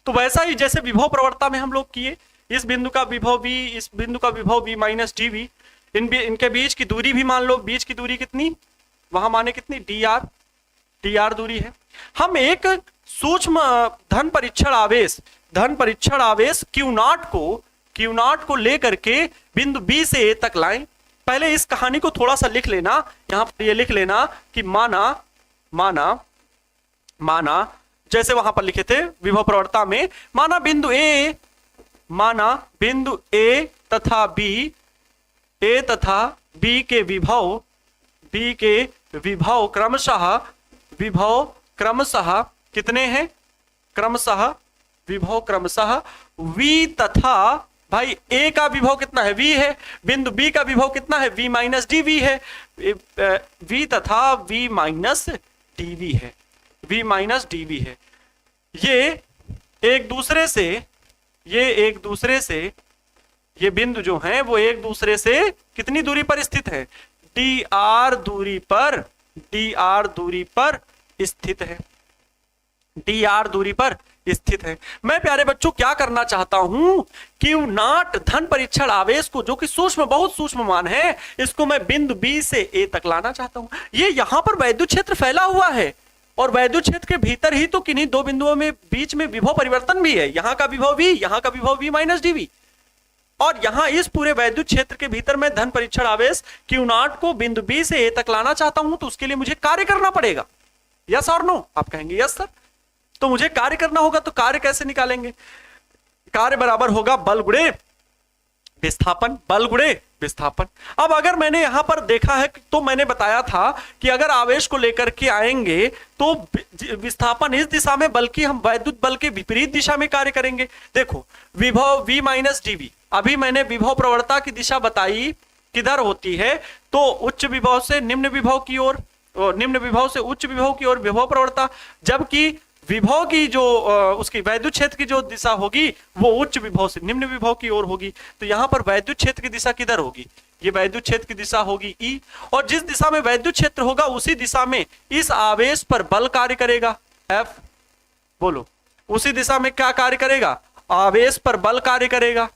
तो वैसा ही जैसे विभव प्रवणता में हम लोग किए, इस बिंदु का विभव v, इस बिंदु का विभव v माइनस डी वी, इनके बीच की दूरी भी मान लो, बीच की दूरी कितनी, वहां माने कितनी, dr दूरी है। हम एक सूक्ष्म धन परीक्षण आवेश Q नॉट को लेकर के बिंदु B से A तक लाएं। पहले इस कहानी को थोड़ा सा लिख लेना, यहां पर ये लिख लेना कि माना जैसे वहां पर लिखे थे विभव प्रवणता में, माना बिंदु A तथा B के विभव क्रमशः कितने हैं, विभव क्रमशः V तथा भाई A का विभव कितना है, V है, बिंदु B का विभव कितना है, V माइनस डी वी है, V तथा V माइनस डी वी है। ये एक दूसरे से ये बिंदु जो हैं वो एक दूसरे से कितनी दूरी पर स्थित है, dr दूरी पर स्थित है। मैं प्यारे बच्चों क्या करना चाहता हूं, Q नॉट धन परीक्षण आवेश को, जो कि बहुत सूक्ष्म मान है, इसको मैं बिंदु B से A तक लाना चाहता हूं। ये यहां पर वैद्युत क्षेत्र फैला हुआ है और वैद्युत क्षेत्र के भीतर ही तो किन्हीं दो बिंदुओं में बीच में विभव परिवर्तन भी है, यहां का विभव V, यहां का विभव V माइनस डी वी, और यहां इस पूरे वैद्युत क्षेत्र के भीतर मैं धन परीक्षण आवेश Q नॉट को बिंदु B से A तक लाना चाहता हूं। तो उसके लिए मुझे कार्य करना पड़ेगा, यस और नो, आप कहेंगे यस सर। तो मुझे कार्य करना होगा, तो कार्य कैसे निकालेंगे, कार्य बराबर होगा बल गुणे विस्थापन। अब अगर मैंने यहां पर देखा है तो मैंने बताया था कि अगर आवेश को लेकर के आएंगे तो विस्थापन इस दिशा में, बल्कि हम वैद्युत बल के विपरीत दिशा में कार्य करेंगे। देखो विभव V माइनस डी वी, अभी मैंने विभव प्रवणता की दिशा बताई किधर होती है, तो उच्च विभव से निम्न विभव की ओर, निम्न विभव से उच्च विभव की ओर विभव प्रवणता, जबकि विभव की जो उसकी वैद्युत क्षेत्र की जो दिशा होगी वो उच्च विभव से निम्न विभव की ओर होगी। तो यहां पर वैद्युत क्षेत्र की दिशा किधर होगी, ये वैद्युत क्षेत्र की दिशा होगी E, और जिस दिशा में वैद्युत क्षेत्र होगा उसी दिशा में इस आवेश पर बल कार्य करेगा F। बोलो, उसी दिशा में क्या कार्य करेगा, आवेश पर बल कार्य करेगा।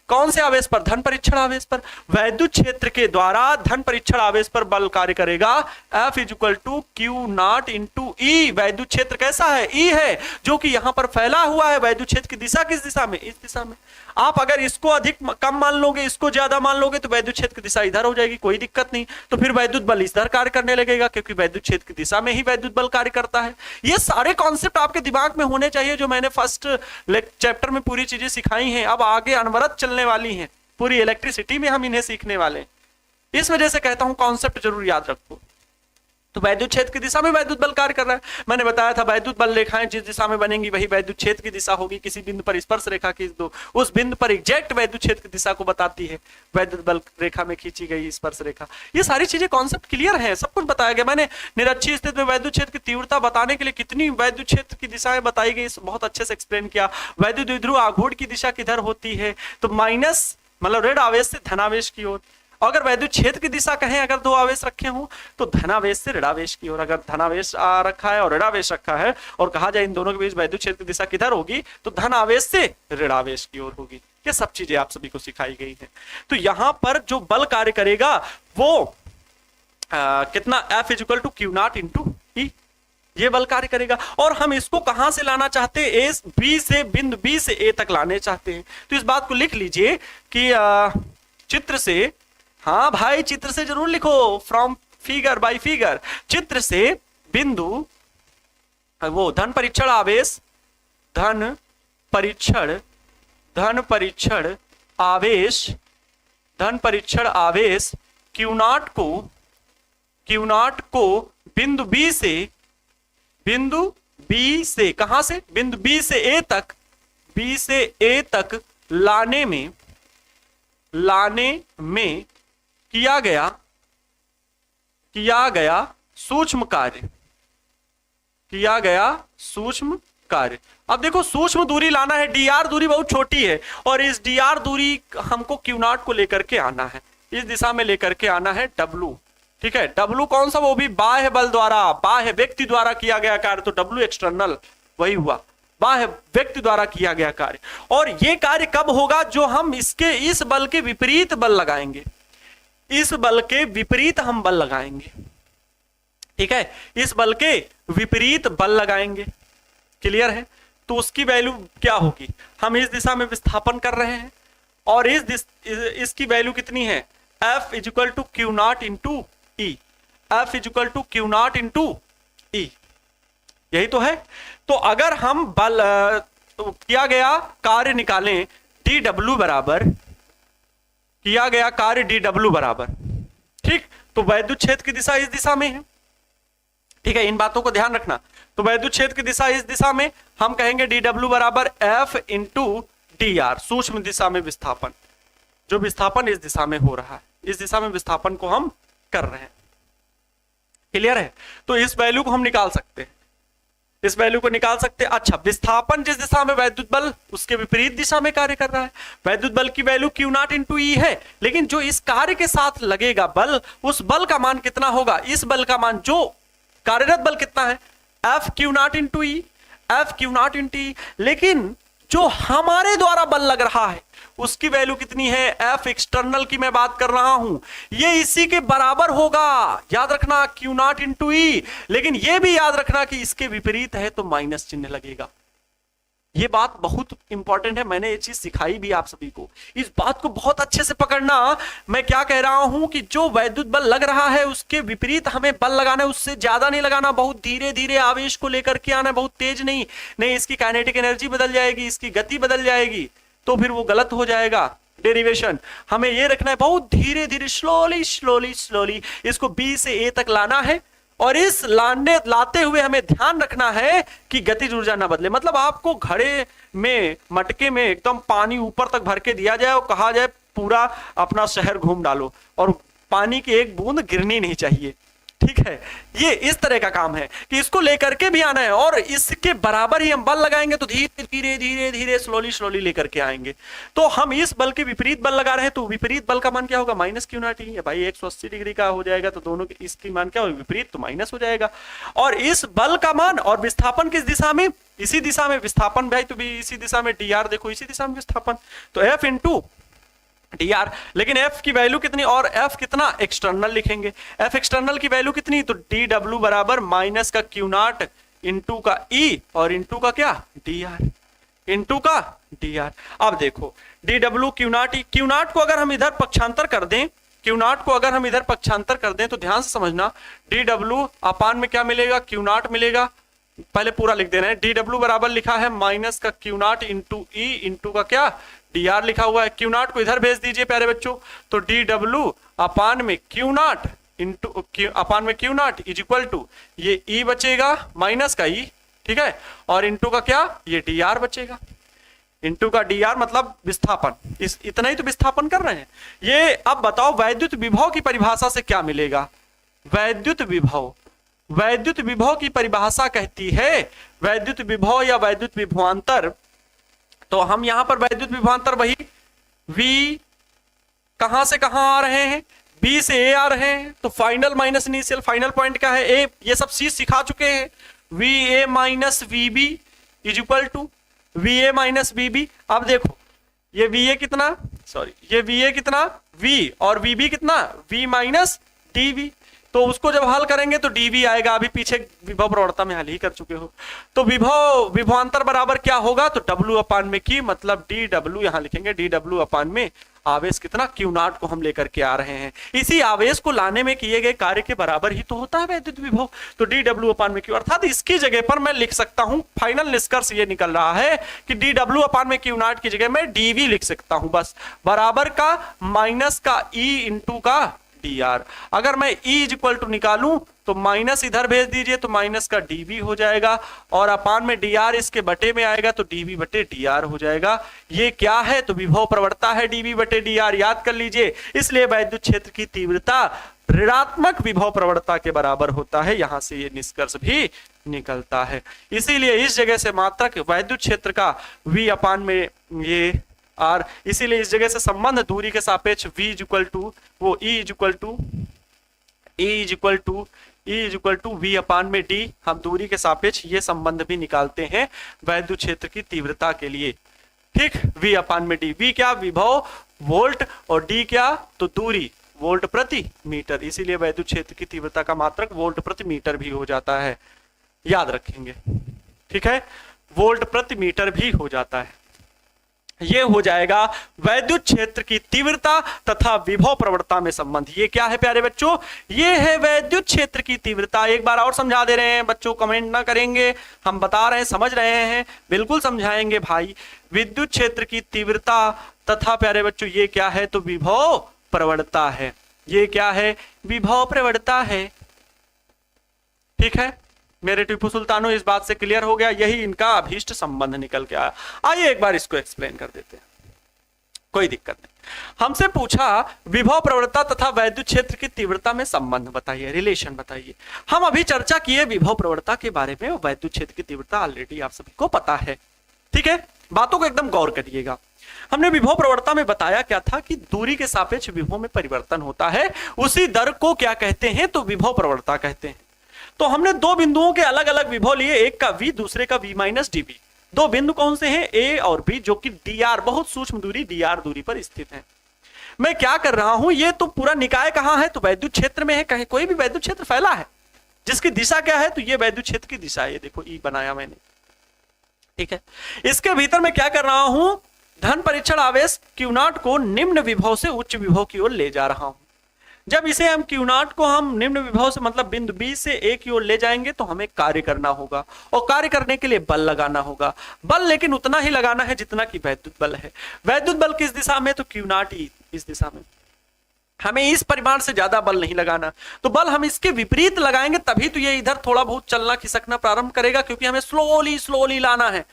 कौन से आवेश पर, धन परीक्षण आवेश पर। वैद्युत क्षेत्र के द्वारा धन परीक्षण आवेश पर बल कार्य करेगा F is equal to Q naught into E। वैद्युत क्षेत्र कैसा है, E है, जो कि यहां पर फैला हुआ है। वैद्युत क्षेत्र की दिशा किस दिशा में, इस दिशा में। आप अगर इसको अधिक कम मान लोगे, इसको ज्यादा मान लोगे, तो वैद्युत क्षेत्र की दिशा इधर हो जाएगी, कोई दिक्कत नहीं। तो फिर वैद्युत बल इधर कार्य करने लगेगा, क्योंकि वैद्युत क्षेत्र की दिशा में ही वैद्युत बल कार्य करता है। ये सारे कॉन्सेप्ट आपके दिमाग में होने चाहिए, जो मैंने फर्स्ट चैप्टर में पूरी चीजें सिखाई हैं। अब आगे अनवरत चलने वाली हैं, पूरी इलेक्ट्रिसिटी में हम इन्हें सीखने वाले हैं। इस वजह से कहता हूं कॉन्सेप्ट जरूर याद रखो। तो वैद्युत क्षेत्र की दिशा में वैद्युत बल कार्य कर रहा है। मैंने बताया था वैद्युत बल रेखाएं जिस दिशा में बनेंगी वही वैद्युत क्षेत्र की दिशा होगी। किसी बिंदु पर स्पर्श रेखा खींच दो, उस बिंदु पर एग्जैक्ट वैद्युत क्षेत्र की दिशा को बताती है वैद्युत बल रेखा में खींची गई स्पर्श रेखा। ये सारी चीजें कॉन्सेप्ट क्लियर है, सब कुछ बताया गया। मैंने निरक्षीय स्थिति में वैद्युत क्षेत्र की तीव्रता बताने के लिए कितनी वैद्युत क्षेत्र की दिशाएं बताई गई, बहुत अच्छे से एक्सप्लेन किया। वैद्युत द्विध्रुव आघूर्ण की दिशा किधर होती है, तो माइनस मतलब ऋण आवेश से धनावेश की ओर। अगर वैद्युत क्षेत्र की दिशा कहें, अगर दो आवेश रखे हों तो धनावेश से ऋणावेश की ओर। अगर धनावेश रखा है और ऋणावेश रखा है और कहा जाए इन दोनों के बीच वैद्युत क्षेत्र की दिशा किधर होगी, तो धनावेश से ऋणावेश की ओर होगी। ये सब चीजें आप सभी को सिखाई गई हैं। तो यहां पर जो बल कार्य करेगा वो कितना, F is equal to Q naught into E, ये बल कार्य करेगा। और हम इसको कहां से लाना चाहते हैं, B से, बिंदु B से A तक लाने चाहते हैं। तो इस बात को लिख लीजिए कि चित्र से, हाँ भाई चित्र से जरूर लिखो, फ्रॉम फिगर बाय फिगर। चित्र से बिंदु वो धन परीक्षण आवेश Q नॉट को बिंदु B से कहां से, बिंदु B से A तक लाने में किया गया सूक्ष्म कार्य। अब देखो सूक्ष्म दूरी लाना है, dr दूरी बहुत छोटी है और इस dr दूरी हमको Q नॉट को लेकर के आना है, इस दिशा में लेकर के आना है W। ठीक है, W कौन सा, वो भी बाह्य बल द्वारा, बाह्य व्यक्ति द्वारा किया गया कार्य, तो W एक्सटर्नल वही हुआ, बाह्य व्यक्ति द्वारा किया गया कार्य। और ये कार्य कब होगा? जो हम इस बल के विपरीत बल लगाएंगे, इस बल के विपरीत हम बल लगाएंगे, ठीक है, इस बल के विपरीत बल लगाएंगे। क्लियर है? तो उसकी वैल्यू क्या होगी? हम इस दिशा में विस्थापन कर रहे हैं और इसकी वैल्यू कितनी है? F equal to Q naught into E, F equal to Q naught into E, यही तो है। तो अगर हम बल किया गया कार्य निकालें, dw बराबर, किया गया कार्य dw बराबर, ठीक, तो वैद्युत क्षेत्र की दिशा इस दिशा में है, ठीक है, इन बातों को ध्यान रखना। तो वैद्युत क्षेत्र की दिशा इस दिशा में, हम कहेंगे dw बराबर F इंटू dr, सूक्ष्म दिशा में विस्थापन, जो विस्थापन इस दिशा में हो रहा है, इस दिशा में विस्थापन को हम कर रहे हैं। क्लियर है? तो इस वैल्यू को हम निकाल सकते हैं, इस वैल्यू को निकाल सकते हैं। अच्छा, विस्थापन जिस दिशा में वैद्युत बल उसके विपरीत दिशा में कार्य कर रहा है, वैद्युत बल की वैल्यू क्यू नॉट इंटू ई है, लेकिन जो इस कार्य के साथ लगेगा बल, उस बल का मान कितना होगा? इस बल का मान, जो कार्यरत बल कितना है? F Q naught into E, F Q naught into E, लेकिन जो हमारे द्वारा बल लग रहा है उसकी वैल्यू कितनी है? एफ एक्सटर्नल की मैं बात कर रहा हूं, ये इसी के बराबर होगा, याद रखना, क्यू नॉट इंटू ई। लेकिन ये भी याद रखना कि इसके विपरीत है तो माइनस चिन्ह लगेगा। ये बात बहुत इंपॉर्टेंट है, मैंने ये चीज सिखाई भी आप सभी को, इस बात को बहुत अच्छे से पकड़ना। मैं क्या कह रहा हूं कि जो वैद्युत बल लग रहा है उसके विपरीत हमें बल लगाना है, उससे ज्यादा नहीं लगाना, बहुत धीरे धीरे आवेश को लेकर के आना, बहुत तेज नहीं, नहीं इसकी काइनेटिक एनर्जी बदल जाएगी, इसकी गति बदल जाएगी, तो फिर वो गलत हो जाएगा डेरिवेशन। हमें ये रखना है बहुत धीरे धीरे, स्लोली स्लोली स्लोली इसको बी से ए तक लाना है, और इस लाते हुए हमें ध्यान रखना है कि गतिज ऊर्जा ना बदले। मतलब आपको घड़े में, मटके में एकदम पानी ऊपर तक भर के दिया जाए और कहा जाए पूरा अपना शहर घूम डालो, और पानी की एक बूंद गिरनी नहीं चाहिए, ठीक है। ये इस तरह का काम है कि इसको लेकर के भी आना है, और इसके बराबर ही हम बल लगाएंगे तो धीरे धीरे धीरे धीरे स्लोली स्लोली लेकर के आएंगे। तो हम इस बल के विपरीत बल लगा रहे हैं, तो विपरीत बल का मान क्या होगा? माइनस क्यू नॉट ई। भाई 180 डिग्री का हो जाएगा तो दोनों के इसकी मान क्या होगा? विपरीत, तो माइनस हो जाएगा। और इस बल का मान, और विस्थापन किस दिशा में? इसी दिशा में विस्थापन, भाई तो भी इसी दिशा में, डी आर देखो इसी दिशा में विस्थापन, तो एफ इंटू डी आर। लेकिन एफ की वैल्यू कितनी, और एफ कितना एक्सटर्नल लिखेंगे, एफ एक्सटर्नल की वैल्यू कितनी? तो डी डब्ल्यू बराबर माइनस का क्यू नॉट इंटू का ई, और इंटू का क्या? डी आर, इंटू का डी आर। अब देखो D W Q not E, Q not को अगर हम इधर पक्षांतर कर दें, क्यू नॉट को अगर हम इधर पक्षांतर कर दें तो ध्यान से समझना, डी डब्ल्यू अपान में क्या मिलेगा? क्यू नॉट मिलेगा। पहले पूरा लिख देना है, डी डब्ल्यू बराबर लिखा है माइनस का क्यू नॉट इंटू ई, इंटू का क्या? डी आर लिखा हुआ है। क्यू नॉट को इधर भेज दीजिए प्यारे बच्चों, तो डी डब्ल्यू अपान में क्यू नॉट इंटू अपान में Q naught is equal to ये ई बचेगा माइनस का ई, ठीक है, और इंटू का क्या? ये डी आर बचेगा, इंटू का डी आर मतलब विस्थापन, इस इतना ही तो विस्थापन कर रहे हैं ये। अब बताओ वैद्युत विभव की परिभाषा से क्या मिलेगा? वैद्युत विभव, वैद्युत विभव की परिभाषा कहती है, वैद्युत विभव या वैद्युत विभवांतर, तो हम यहां पर वैद्युत विभवांतर वही V कहां से कहां आ रहे हैं? B से A आ रहे हैं, तो final minus initial, final point क्या है? A। ये सब चीज सिखा चुके हैं, VA minus VB is equal to VA minus VB। अब देखो ये VA कितना, सॉरी ये VA कितना? V, और VB कितना? V minus DV। तो उसको जब हल करेंगे तो dv आएगा, अभी पीछे विभव प्रवणता में हल ही कर चुके हो। तो विभव विभवांतर बराबर क्या होगा? तो w अपान में की, मतलब dw यहां लिखेंगे, dw अपान में आवेश कितना? क्यू नॉट को हम लेकर के आ रहे हैं, इसी आवेश को लाने में किए गए कार्य के बराबर ही तो होता है वैद्युत विभव। तो dw अपान में क्यू, अर्थात इसकी जगह पर मैं लिख सकता हूं, फाइनल निष्कर्ष ये निकल रहा है कि dw अपान में क्यू नॉट की जगह मैं dv लिख सकता हूं, बस बराबर का माइनस का e इंटू का डी आर। अगर मैं E इज इक्वल टू निकालूं तो माइनस इधर भेज दीजिए तो माइनस का dv हो जाएगा, और अपान में dr इसके बटे में आएगा तो dv बटे dr हो जाएगा। ये क्या है? तो विभव प्रवणता है dv बटे dr, याद कर लीजिए। इसलिए वैद्युत क्षेत्र की तीव्रता ऋणात्मक विभव प्रवणता के बराबर होता है, यहां से ये निष्कर्ष भी निकलता है। इसीलिए इस जगह से मात्रक वैद्युत क्षेत्र का v अपान में ये आर, इसीलिए इस जगह से संबंध दूरी के सापेक्ष v इज इक्वल टू वो E is equal to E is equal to V अपान में डी, हम दूरी के सापेक्ष ये संबंध भी निकालते हैं वैद्युत क्षेत्र की तीव्रता के लिए। ठीक, V अपान में डी, V क्या विभव वोल्ट और D क्या तो दूरी वोल्ट प्रति मीटर, इसीलिए वैद्युत क्षेत्र की तीव्रता का मात्रक वोल्ट प्रति मीटर भी हो जाता है, याद रखेंगे। ठीक है, वोल्ट प्रति मीटर भी हो जाता है। ये हो जाएगा वैद्युत क्षेत्र की तीव्रता तथा विभव प्रवणता में संबंध। ये क्या है प्यारे बच्चों, ये है वैद्युत क्षेत्र की तीव्रता। एक बार और समझा दे रहे हैं बच्चों, कमेंट ना करेंगे, हम बता रहे हैं, समझ रहे हैं, बिल्कुल समझाएंगे भाई। विद्युत क्षेत्र की तीव्रता तथा प्यारे बच्चों ये क्या है तो विभव प्रवणता है। ये क्या है, विभव प्रवणता है। ठीक है मेरे टीपू सुल्तानो, इस बात से क्लियर हो गया, यही इनका अभीष्ट संबंध निकल के आया। आइए एक बार इसको एक्सप्लेन कर देते हैं, कोई दिक्कत नहीं। हमसे पूछा विभव प्रवणता तथा वैद्युत क्षेत्र की तीव्रता में संबंध बताइए, रिलेशन बताइए। हम अभी चर्चा किए विभव प्रवणता के बारे में, वैद्युत क्षेत्र की तीव्रता ऑलरेडी आप सभी को पता है। ठीक है, बातों को एकदम गौर करिएगा। हमने विभव प्रवणता में बताया क्या था कि दूरी के सापेक्ष विभव में परिवर्तन होता है, उसी दर को क्या कहते हैं तो विभव प्रवणता कहते हैं। तो हमने दो बिंदुओं के अलग अलग विभव लिए, एक का V दूसरे का V माइनस dV। दो बिंदु कौन से हैं, A और B, जो कि dr बहुत सूक्ष्म दूरी dr दूरी पर स्थित है। मैं क्या कर रहा हूं, ये तो पूरा निकाय कहां है तो वैद्युत क्षेत्र में है। कहीं कोई भी वैद्युत क्षेत्र फैला है जिसकी दिशा क्या है तो ये वैद्युत क्षेत्र की दिशा है। ये देखो E बनाया मैंने। ठीक है, इसके भीतर मैं क्या कर रहा हूं, धन परीक्षण आवेश Q0 को निम्न विभव से उच्च विभव की ओर ले जा रहा हूं। जब इसे हम Q0 को हम निम्न विभव से मतलब बिंदु B से A की ओर ले जाएंगे तो हमें कार्य करना होगा, और कार्य करने के लिए बल लगाना होगा। बल लेकिन उतना ही लगाना है जितना कि वैद्युत बल है। वैद्युत बल किस दिशा में तो Q0 E इस दिशा में। हमें इस परिमाण से ज्यादा बल नहीं लगाना, तो बल हम इसके विपरीत लगाएंगे तभी तो ये इधर थोड़ा बहुत चलना खिसकना प्रारंभ करेगा, क्योंकि हमें स्लोली स्लोली लाना है।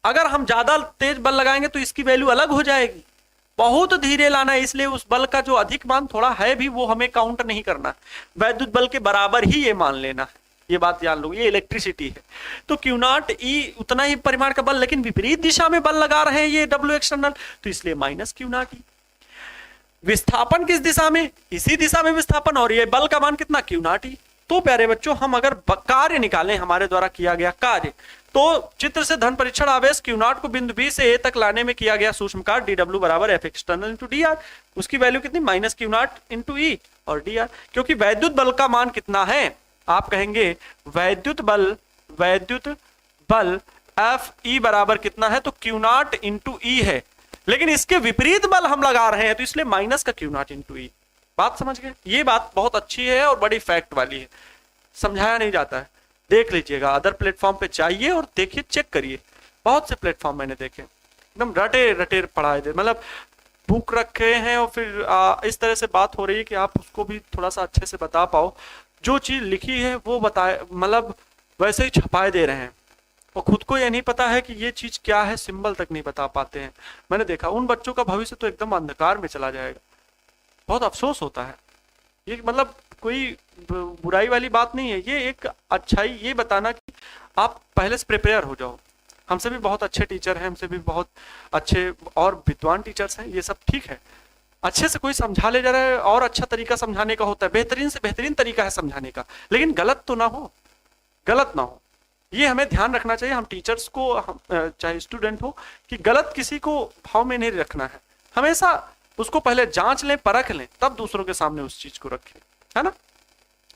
अगर हम ज्यादा तेज बल लगाएंगे तो इसकी वैल्यू अलग हो जाएगी, बहुत धीरे लाना है। इसलिए उस बल का जो अधिक मान थोड़ा है भी वो हमें काउंट नहीं करना, वैद्युत बल के बराबर ही ये मान लेना है। ये बात जान लो, ये इलेक्ट्रिसिटी है। तो Q0 E उतना ही परिमाण का बल, लेकिन विपरीत दिशा में बल लगा रहे हैं ये W एक्सटर्नल, तो इसलिए माइनस Q0 E। विस्थापन किस दिशा में, इसी दिशा में विस्थापन, और ये बल का मान कितना Q0 E। तो प्यारे बच्चों हम अगर कार्य निकालें, हमारे द्वारा किया गया कार्य, तो चित्र से धन परीक्षण आवेश Q0 को बिंदु B से A तक लाने में किया गया सूक्ष्म कार्य dW बराबर F एक्सटर्नल इंटू dr। उसकी वैल्यू कितनी, माइनस Q0 इंटू E और dr। क्योंकि वैद्युत बल का मान कितना है, आप कहेंगे वैद्युत बल Fe बराबर कितना है तो Q0 इंटू E है, लेकिन इसके विपरीत बल हम लगा रहे हैं तो इसलिए माइनस का Q0 इंटू E। बात समझ गए, ये बात बहुत अच्छी है और बड़ी फैक्ट वाली है, समझाया नहीं जाता है। देख लीजिएगा, अदर प्लेटफॉर्म पे जाइए और देखिए, चेक करिए। बहुत से प्लेटफॉर्म मैंने देखे एकदम रटे रटे पढ़ाए थे, मतलब बुक रखे हैं और फिर इस तरह से बात हो रही है कि आप उसको भी थोड़ा सा अच्छे से बता पाओ। जो चीज लिखी है वो बताए, मतलब वैसे ही छपाए दे रहे हैं, और खुद को ये नहीं पता है कि ये चीज क्या है, सिंबल तक नहीं बता पाते हैं। मैंने देखा उन बच्चों का भविष्य तो एकदम अंधकार में चला जाएगा, बहुत अफसोस होता है। ये मतलब कोई बुराई वाली बात नहीं है, ये एक अच्छाई, ये बताना कि आप पहले से प्रिपेयर हो जाओ। हमसे भी बहुत अच्छे टीचर हैं, हमसे भी बहुत अच्छे और विद्वान टीचर्स हैं, ये सब ठीक है, अच्छे से कोई समझा ले जा रहा है और अच्छा तरीका समझाने का होता है, बेहतरीन से बेहतरीन तरीका है समझाने का, लेकिन गलत तो ना हो, गलत ना हो, ये हमें ध्यान रखना चाहिए। हम टीचर्स को, चाहे स्टूडेंट हो, कि गलत किसी को भाव में नहीं रखना है, हमेशा उसको पहले जांच लें, परख लें, तब दूसरों के सामने उस चीज को रखें, है ना।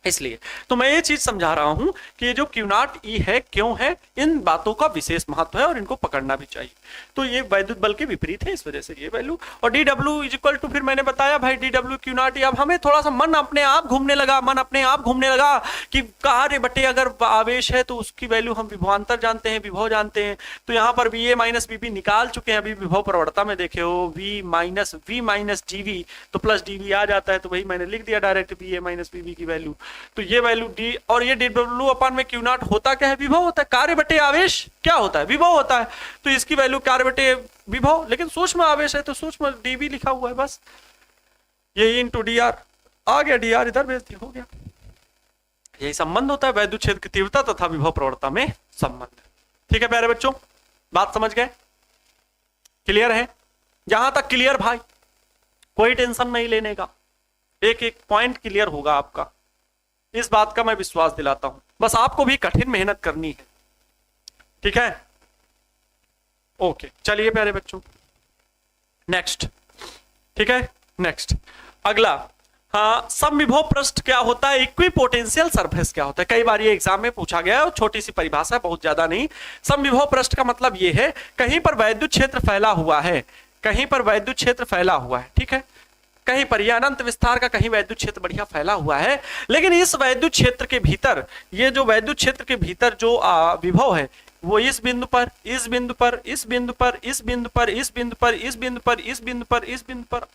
इसलिए तो मैं ये चीज समझा रहा हूं कि ये जो Q0 E है क्यों है, इन बातों का विशेष महत्व है और इनको पकड़ना भी चाहिए। तो ये वैद्युत बल के विपरीत है, इस वजह से ये वैल्यू। और dW इज इक्वल टू, फिर मैंने बताया भाई dW Q0 E। अब हमें थोड़ा सा मन अपने आप घूमने लगा कि कार्य बटे अगर आवेश है तो उसकी वैल्यू हम विभवांतर जानते हैं, विभव जानते हैं। तो यहाँ पर VA माइनस VB निकाल चुके हैं, अभी विभव प्रवणता में देखे हो, V माइनस GV तो प्लस DV आ जाता है, तो वही मैंने लिख दिया डायरेक्ट, VA माइनस VB की वैल्यू। तो ये वैल्यू D, और ये dW अपान में Q0 होता क्या है, विभव होता है। कार्य बटे आवेश क्या होता है, विभव होता है, तो इसकी वैल्यू कार्य बटे विभव, लेकिन सूक्ष्म आवेश है तो सूक्ष्म dV लिखा हुआ है, बस ये इंटू dr आ गया, dr इधर भेज दिया, हो गया। यही संबंध होता है वैद्युत क्षेत्र की तीव्रता तथा विभव प्रवणता में संबंध। ठीक है प्यारे बच्चों, बात समझ गए, क्लियर है, यहां तक क्लियर भाई, कोई टेंशन नहीं लेने का, एक एक पॉइंट क्लियर होगा आपका, इस बात का मैं विश्वास दिलाता हूं, बस आपको भी कठिन मेहनत करनी है, ठीक है। ओके, चलिए प्यारे बच्चों, नेक्स्ट, ठीक है, नेक्स्ट अगला, हाँ, समविभव पृष्ठ क्या होता है, इक्विपोटेंशियल सरफेस क्या होता है, कई बार ये एग्जाम में पूछा गया है, छोटी सी परिभाषा, बहुत ज्यादा नहीं। समविभव पृष्ठ का मतलब ये है कहीं पर वैद्युत क्षेत्र फैला हुआ है, कहीं पर वैद्युत क्षेत्र फैला हुआ है, ठीक है, कहीं पर यह अनंत विस्तार का कहीं वैद्युत क्षेत्र बढ़िया फैला हुआ है, लेकिन इस वैद्युत क्षेत्र के भीतर, ये जो वैद्युत क्षेत्र के भीतर जो विभव है वो इस बिंदु पर, इस बिंदु पर, इस बिंदु पर, इस बिंदु पर, इस बिंदु पर, इस बिंदु पर, इस बिंदु पर, इस बिंदु पर,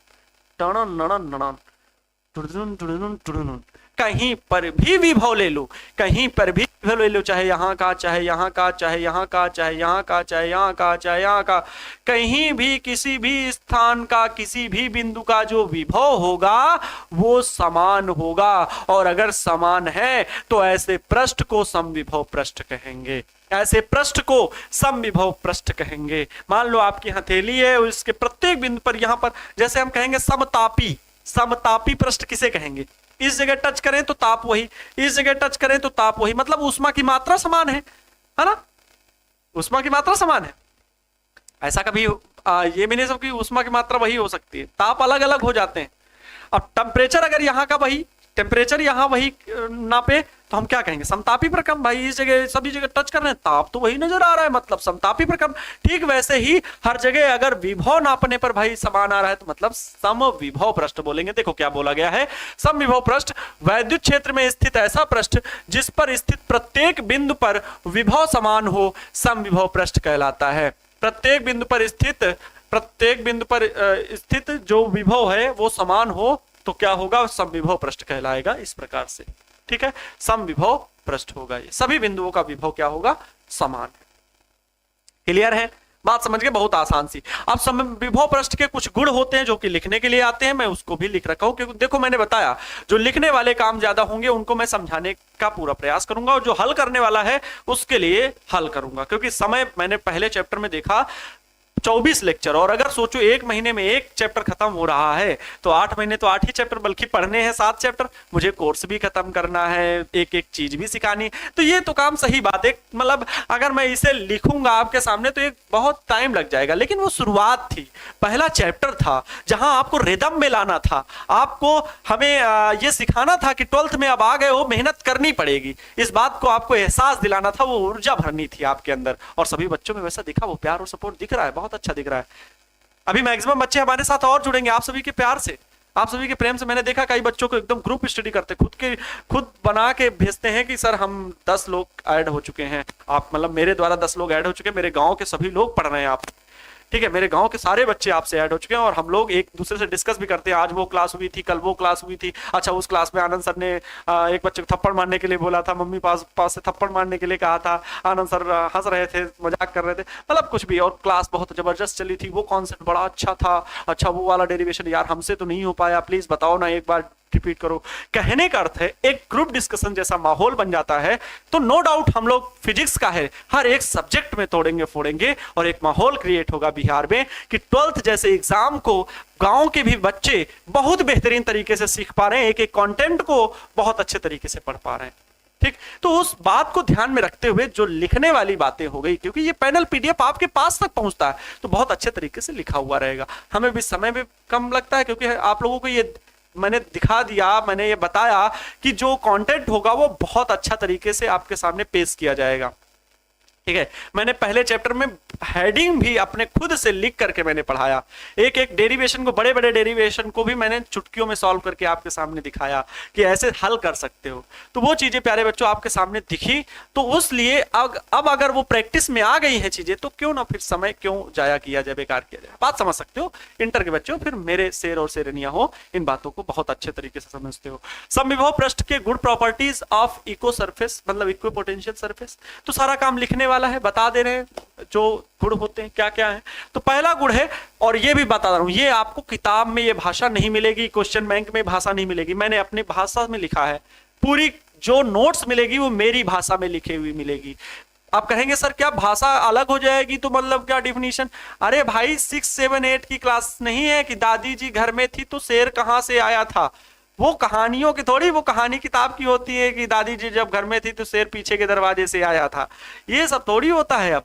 कहीं पर भी विभव ले लो, कहीं पर भी विभव ले लो, चाहे यहाँ का, चाहे यहाँ का, चाहे यहाँ का, चाहे यहाँ का, चाहे यहाँ का, चाहे यहाँ का, कहीं भी किसी भी स्थान का किसी भी बिंदु का जो विभव होगा वो समान होगा, और अगर समान है तो ऐसे पृष्ठ को समविभव पृष्ठ कहेंगे, ऐसे पृष्ठ को समविभव पृष्ठ कहेंगे। मान लो आपकी हथेली है, उसके प्रत्येक बिंदु पर, यहां पर जैसे हम कहेंगे समतापी, समतापी पृष्ठ किसे कहेंगे, इस जगह टच करें तो ताप वही, इस जगह टच करें तो ताप वही, मतलब ऊष्मा की मात्रा समान है ना, ऊष्मा की मात्रा समान है। ऐसा कभी ये भी नहीं सब कि ऊष्मा की मात्रा वही हो सकती है, ताप अलग अलग हो जाते हैं। अब टेम्परेचर अगर यहाँ का वही, टेम्परेचर यहाँ वही नापे तो हम क्या कहेंगे, समतापी प्रक्रम, भाई इस जगह सभी जगह टच कर रहे हैं, ताप तो वही नजर आ रहा है, मतलब समतापी प्रक्रम। ठीक वैसे ही हर जगह अगर विभव नापने पर भाई समान आ रहा है तो मतलब समविभव पृष्ठ बोलेंगे। देखो क्या बोला गया है, समविभव पृष्ठ वैद्युत क्षेत्र में स्थित ऐसा पृष्ठ जिस पर स्थित प्रत्येक बिंदु पर विभव समान हो, समविभव पृष्ठ कहलाता है। प्रत्येक बिंदु पर स्थित, प्रत्येक बिंदु पर स्थित जो विभव है वो समान हो तो क्या होगा, समविभव पृष्ठ कहलाएगा, इस प्रकार से, ठीक है, समविभव पृष्ठ होगा। ये सभी बिंदुओं का विभव क्या होगा, समान है। क्लियर है, बात समझ के, बहुत आसान सी। अब समविभव पृष्ठ के कुछ गुण होते हैं जो कि लिखने के लिए आते हैं, मैं उसको भी लिख रखा हूं, क्योंकि देखो मैंने बताया जो लिखने वाले काम ज्यादा होंगे उनको मैं समझाने का पूरा प्रयास करूंगा, और जो हल करने वाला है उसके लिए हल करूंगा, क्योंकि समय मैंने पहले चैप्टर में देखा 24 लेक्चर, और अगर सोचो एक महीने में एक चैप्टर खत्म हो रहा है तो 8 महीने तो 8 ही चैप्टर, बल्कि पढ़ने हैं 7 चैप्टर, मुझे कोर्स भी खत्म करना है, एक एक चीज भी सिखानी, तो ये तो काम सही बात है, मतलब अगर मैं इसे लिखूंगा आपके सामने तो एक बहुत टाइम लग जाएगा, लेकिन वो शुरुआत थी, पहला चैप्टर था जहां आपको रिदम में लाना था, आपको हमें ये सिखाना था कि 12th में अब आ गए हो, मेहनत करनी पड़ेगी, इस बात को आपको एहसास दिलाना था, वो ऊर्जा भरनी थी आपके अंदर, और सभी बच्चों में वैसा दिखा, वो प्यार और सपोर्ट दिख रहा है, बहुत अच्छा दिख रहा है। अभी मैक्सिमम बच्चे हमारे साथ और जुड़ेंगे आप सभी के प्यार से, आप सभी के प्रेम से। मैंने देखा कई बच्चों को एकदम ग्रुप स्टडी करते, खुद बना के भेजते हैं कि सर हम 10 लोग ऐड हो चुके हैं, आप मतलब मेरे द्वारा 10 लोग ऐड हो चुके हैं, मेरे गांव के सभी लोग पढ़ रहे हैं आप, ठीक है, मेरे गांव के सारे बच्चे आपसे ऐड हो चुके हैं, और हम लोग एक दूसरे से डिस्कस भी करते हैं, आज वो क्लास हुई थी, कल वो क्लास हुई थी, अच्छा उस क्लास में आनंद सर ने एक बच्चे को थप्पड़ मारने के लिए बोला था, मम्मी पास से थप्पड़ मारने के लिए कहा था, आनंद सर हंस रहे थे, मजाक कर रहे थे, मतलब कुछ भी, और क्लास बहुत जबरदस्त चली थी, वो कॉन्सेप्ट बड़ा अच्छा था, अच्छा वो वाला डेरिवेशन यार हमसे तो नहीं हो पाया, प्लीज बताओ ना, एक बार रिपीट करो। कहने का अर्थ है एक ग्रुप डिस्कशन जैसा माहौल बन जाता है, तो नो डाउट हम लोग फिजिक्स का है हर एक सब्जेक्ट में तोड़ेंगे फोड़ेंगे, और एक माहौल क्रिएट होगा बिहार में कि 12th जैसे एग्जाम को गांव के भी बच्चे बहुत बेहतरीन तरीके से सीख पा रहे हैं, एक एक कंटेंट को बहुत अच्छे तरीके से पढ़ पा रहे हैं, ठीक। तो उस बात को ध्यान में रखते हुए जो लिखने वाली बातें हो गई, क्योंकि ये पैनल पीडीएफ आपके पास तक पहुंचता है तो बहुत अच्छे तरीके से लिखा हुआ रहेगा, हमें भी समय भी कम लगता है, क्योंकि आप लोगों को ये मैंने दिखा दिया, मैंने ये बताया कि जो कंटेंट होगा वो बहुत अच्छा तरीके से आपके सामने पेश किया जाएगा, ठीक है। मैंने पहले चैप्टर में हेडिंग भी अपने खुद से लिख करके मैंने पढ़ाया, एक एक डेरिवेशन को, बड़े बड़े डेरिवेशन को भी मैंने चुटकियों में सॉल्व करके आपके सामने दिखाया कि ऐसे हल कर सकते हो, तो वो चीजें प्यारे बच्चों आपके सामने दिखी, तो उस लिए अब अगर वो प्रैक्टिस में आ गई है चीजें तो क्यों ना फिर समय क्यों जाया किया जाए, बेकार किया जाए। बात समझ सकते हो, इंटर के बच्चों फिर मेरे शेर और शेरनिया हो, इन बातों को बहुत अच्छे तरीके से समझते हो। समविभव पृष्ठ के good properties of eco surface, मतलब इक्विपोटेंशियल सरफेस, तो सारा काम लिखने वाला है, बता दे रहे हैं जो गुण होते हैं क्या क्या है। तो पहला गुण है, और ये भी बता रहा हूं, ये आपको किताब में ये भाषा नहीं मिलेगी, क्वेश्चन बैंक में भाषा नहीं मिलेगी, मैंने अपनी भाषा में लिखा है, पूरी जो नोट्स मिलेगी वो मेरी भाषा में लिखी हुई मिलेगी। आप कहेंगे सर क्या भाषा अलग हो जाएगी, तो मतलब क्या डिफिनीशन, अरे भाई 6, 7, 8 की क्लास नहीं है कि दादी जी घर में थी तो शेर कहां से आया था, वो कहानियों की थोड़ी, वो कहानी किताब की होती है कि दादी जी जब घर में थी तो शेर पीछे के दरवाजे से आया था, ये सब थोड़ी होता है अब,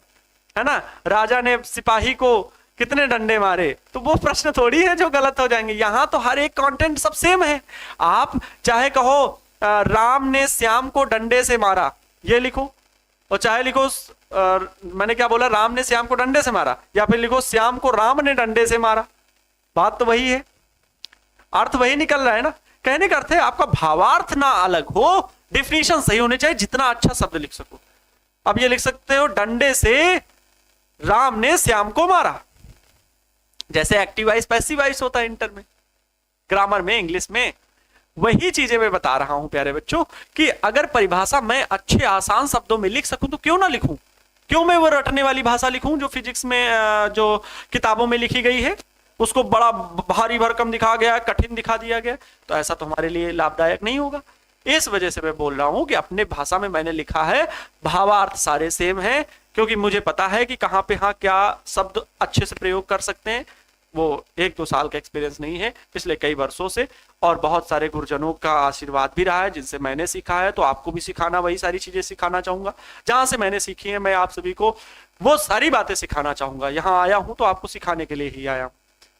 है ना। राजा ने सिपाही को कितने डंडे मारे, तो वो प्रश्न थोड़ी है जो गलत हो जाएंगे। यहाँ तो हर एक कंटेंट सब सेम है। आप चाहे कहो राम ने श्याम को डंडे से मारा, ये लिखो, और चाहे लिखो मैंने क्या बोला, राम ने श्याम को डंडे से मारा, या फिर लिखो श्याम को राम ने डंडे से मारा, बात तो वही है, अर्थ वही निकल रहा है ना। कहने का अर्थ है आपका भावार्थ ना अलग हो, डिफिनीशन सही होनी चाहिए, जितना अच्छा शब्द लिख सको। अब ये लिख सकते हो डंडे से राम ने श्याम को मारा, जैसे एक्टिव वॉइस पैसिव वॉइस होता है इंटर में, ग्रामर में, इंग्लिश में, वही चीजें मैं बता रहा हूं प्यारे बच्चों कि अगर परिभाषा मैं अच्छे आसान शब्दों में लिख सकूं तो क्यों ना लिखूं, क्यों मैं वो रटने वाली भाषा लिखूं जो फिजिक्स में जो किताबों में लिखी गई है उसको बड़ा भारी भरकम दिखा गया, कठिन दिखा दिया गया, तो ऐसा तो हमारे लिए लाभदायक नहीं होगा। इस वजह से मैं बोल रहा हूं कि अपने भाषा में मैंने लिखा है, भावार्थ सारे सेम है, क्योंकि मुझे पता है कि कहाँ पे हाँ क्या शब्द अच्छे से प्रयोग कर सकते हैं। वो 1-2 साल का एक्सपीरियंस नहीं है, पिछले कई वर्षों से, और बहुत सारे गुरुजनों का आशीर्वाद भी रहा है जिनसे मैंने सीखा है, तो आपको भी सिखाना, वही सारी चीजें सिखाना चाहूंगा जहां से मैंने सीखी है। मैं आप सभी को वो सारी बातें सिखाना चाहूंगा, यहाँ आया हूं तो आपको सिखाने के लिए ही आया हूं,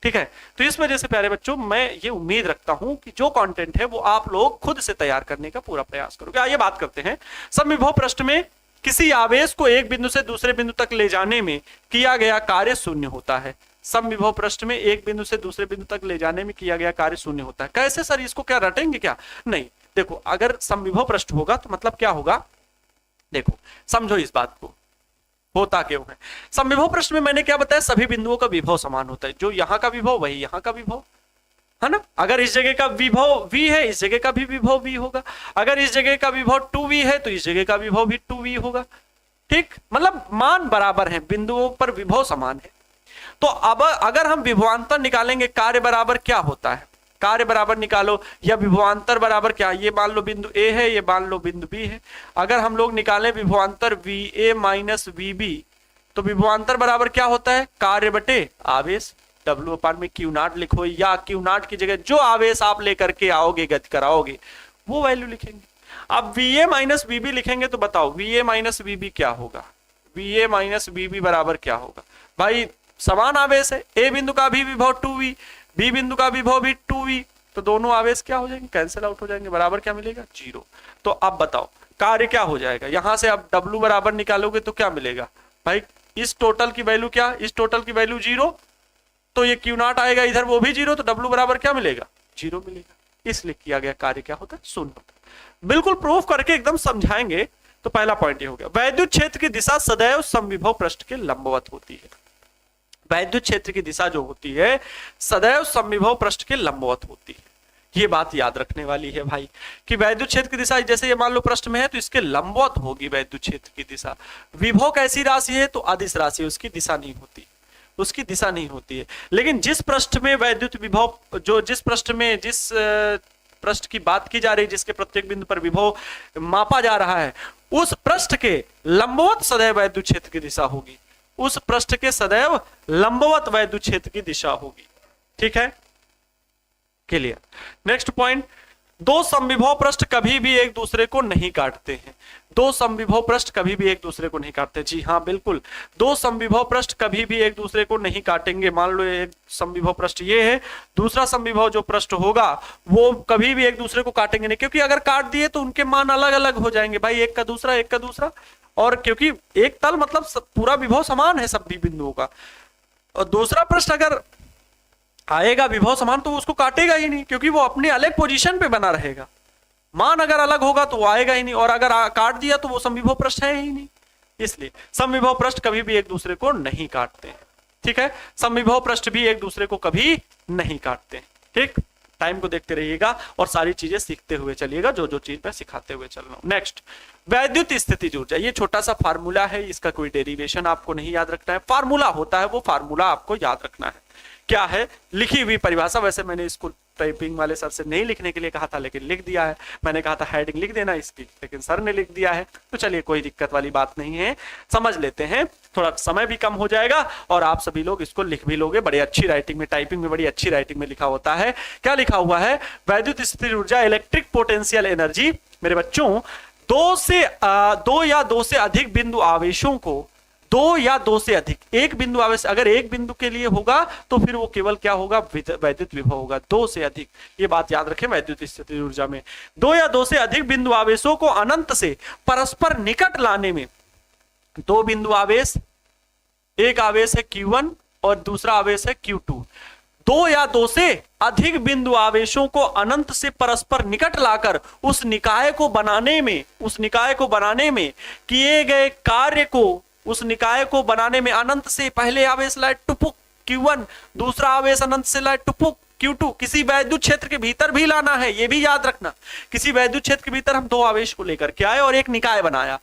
ठीक है। तो इस वजह से प्यारे बच्चों मैं ये उम्मीद रखता हूं कि जो कंटेंट है वो आप लोग खुद से तैयार करने का पूरा प्रयास करोगे। आइए बात करते हैं, समविभव पृष्ठ में किसी आवेश को एक बिंदु से दूसरे बिंदु तक ले जाने में किया गया कार्य शून्य होता है। समविभव पृष्ठ में एक बिंदु से दूसरे बिंदु तक ले जाने में किया गया कार्य शून्य होता है। कैसे सर, इसको क्या रटेंगे क्या? नहीं, देखो अगर समविभव पृष्ठ होगा तो मतलब क्या होगा, देखो समझो इस बात को, होता क्यों है। समविभव प्रश्न में मैंने क्या बताया, सभी बिंदुओं का विभव समान होता है, जो यहाँ का विभव वही यहाँ का विभव, है ना। अगर इस जगह का विभव v है, इस जगह का भी विभव v होगा। अगर इस जगह का विभव 2v है तो इस जगह का विभव भी 2v होगा, ठीक, मतलब मान बराबर है, बिंदुओं पर विभव समान है। तो अब अगर हम विभवांतर निकालेंगे, कार्य बराबर क्या होता है, कार्य बराबर निकालो, या विभवांतर बराबर क्या, ये मान लो बिंदु A है, ये मान लो बिंदु B है। अगर हम लोग निकालें विभवांतर VA माइनस VB, तो विभवांतर बराबर क्या होता है, कार्य बटे आवेश। W/Q0 लिखो, या Q0 की जगह जो आवेश आप लेकर के आओगे, गति कराओगे, वो वैल्यू लिखेंगे। अब VA माइनस VB लिखेंगे तो बताओ VA माइनस VB क्या होगा, VA माइनस VB बराबर क्या होगा। भाई समान आवेश है, A बिंदु का भी विभव 2v, B बिंदु का विभव भी 2v, तो दोनों आवेश क्या हो जाएंगे, कैंसिल आउट हो जाएंगे, बराबर क्या मिलेगा, 0। तो अब बताओ कार्य क्या हो जाएगा, यहां से अब W बराबर निकालोगे तो क्या मिलेगा, भाई इस टोटल की वैल्यू क्या, इस टोटल की वैल्यू 0, तो ये Q0 आएगा इधर, वो भी 0, तो W बराबर क्या मिलेगा, 0 मिलेगा। इसलिए किया गया कार्य क्या होता है, शून्य होता है। बिल्कुल प्रूफ करके एकदम समझाएंगे। तो पहला पॉइंट ये हो गया, वैद्युत क्षेत्र की दिशा सदैव समविभव पृष्ठ के लंबवत होती है। वैद्युत क्षेत्र की दिशा जो होती है सदैव समविभव पृष्ठ के लंबवत होती है। ये बात याद रखने वाली है भाई, कि वैद्युत क्षेत्र की दिशा जैसे ये मान लो पृष्ठ में है तो इसके लंबवत होगी वैद्युत क्षेत्र की दिशा। विभव कैसी राशि है, तो अदिश राशि, उसकी दिशा नहीं होती, उसकी दिशा नहीं होती है। लेकिन जिस पृष्ठ में वैद्युत विभव, जो जिस पृष्ठ में, जिस पृष्ठ की बात की जा रही है, जिसके प्रत्येक बिंदु पर विभव मापा जा रहा है, उस पृष्ठ के लंबवत सदैव वैद्युत क्षेत्र की दिशा होगी, उस पृष्ठ के सदैव लंबवत वैद्युत क्षेत्र की दिशा होगी। ठीक है, क्लियर। नेक्स्ट पॉइंट, दो समविभव पृष्ठ कभी भी एक दूसरे को नहीं काटते हैं। दो समविभव पृष्ठ कभी भी एक दूसरे को नहीं काटते, जी हाँ बिल्कुल, दो समविभव पृष्ठ कभी भी एक दूसरे को नहीं काटेंगे। मान लो एक समविभव पृष्ठ ये है, दूसरा समविभव जो पृष्ठ होगा वो कभी भी एक दूसरे को काटेंगे नहीं, क्योंकि अगर काट दिए तो उनके मान अलग अलग हो जाएंगे भाई, एक का दूसरा, एक का दूसरा। और क्योंकि एक तल मतलब पूरा विभव समान है सभी बिंदुओं का, और दूसरा पृष्ठ अगर आएगा विभव समान तो उसको काटेगा ही नहीं, क्योंकि वो अपनी अलग पोजीशन पे बना रहेगा। मान अगर अलग होगा तो वो आएगा ही नहीं, और अगर काट दिया तो वो समविभव पृष्ठ है ही नहीं। इसलिए समविभव पृष्ठ कभी भी एक दूसरे को नहीं काटते हैं। ठीक है, समविभव पृष्ठ भी एक दूसरे को कभी नहीं काटते। ठीक, टाइम को देखते रहिएगा और सारी चीजें सीखते हुए चलिएगा, जो जो चीज मैं सिखाते हुए चल रहा हूं। नेक्स्ट, वैद्युत स्थितिज ऊर्जा, ये छोटा सा फार्मूला है, इसका कोई डेरिवेशन आपको नहीं याद रखना है, फार्मूला होता है, वो फार्मूला आपको याद रखना है। क्या है, लिखी हुई परिभाषा, वैसे मैंने इसको टाइपिंग वाले सर से नहीं लिखने के लिए कहा था, लेकिन लिख दिया है। मैंने कहा था हेडिंग लिख देना इसकी, लेकिन सर ने लिख दिया है। तो चलिए कोई दिक्कत वाली बात नहीं है, समझ लेते हैं, थोड़ा समय भी कम हो जाएगा और आप सभी लोग इसको लिख भी लोगे। बड़ी अच्छी राइटिंग में, टाइपिंग में बड़ी अच्छी राइटिंग में लिखा होता है। क्या लिखा हुआ है? वैद्युत स्थिर ऊर्जा इलेक्ट्रिक पोटेंशियल एनर्जी। मेरे बच्चों, दो या दो से अधिक बिंदु आवेशों को, दो या दो से अधिक, एक बिंदु आवेश अगर एक बिंदु के लिए होगा तो फिर वो केवल क्या होगा? वैद्युत विभव होगा। दो से अधिक, ये बात याद रखें वैद्युत स्थिर ऊर्जा में। दो या दो से अधिक बिंदु आवेशों को अनंत से परस्पर निकट लाने में, दो बिंदु आवेश, एक आवेश है Q1 और दूसरा आवेश है Q2, दो या दो से अधिक बिंदु आवेशों को अनंत से परस्पर निकट लाकर उस निकाय को बनाने में किए गए कार्य को, उस निकाय को बनाने में अनंत से पहले आवेश लाए टुपुक Q1, दूसरा आवेश अनंत से लाए टुपुक Q2। किसी वैद्युत क्षेत्र के भीतर भी लाना है, ये भी याद रखना। किसी वैद्युत क्षेत्र के भीतर हम दो आवेश को लेकर के आए और एक निकाय बनाया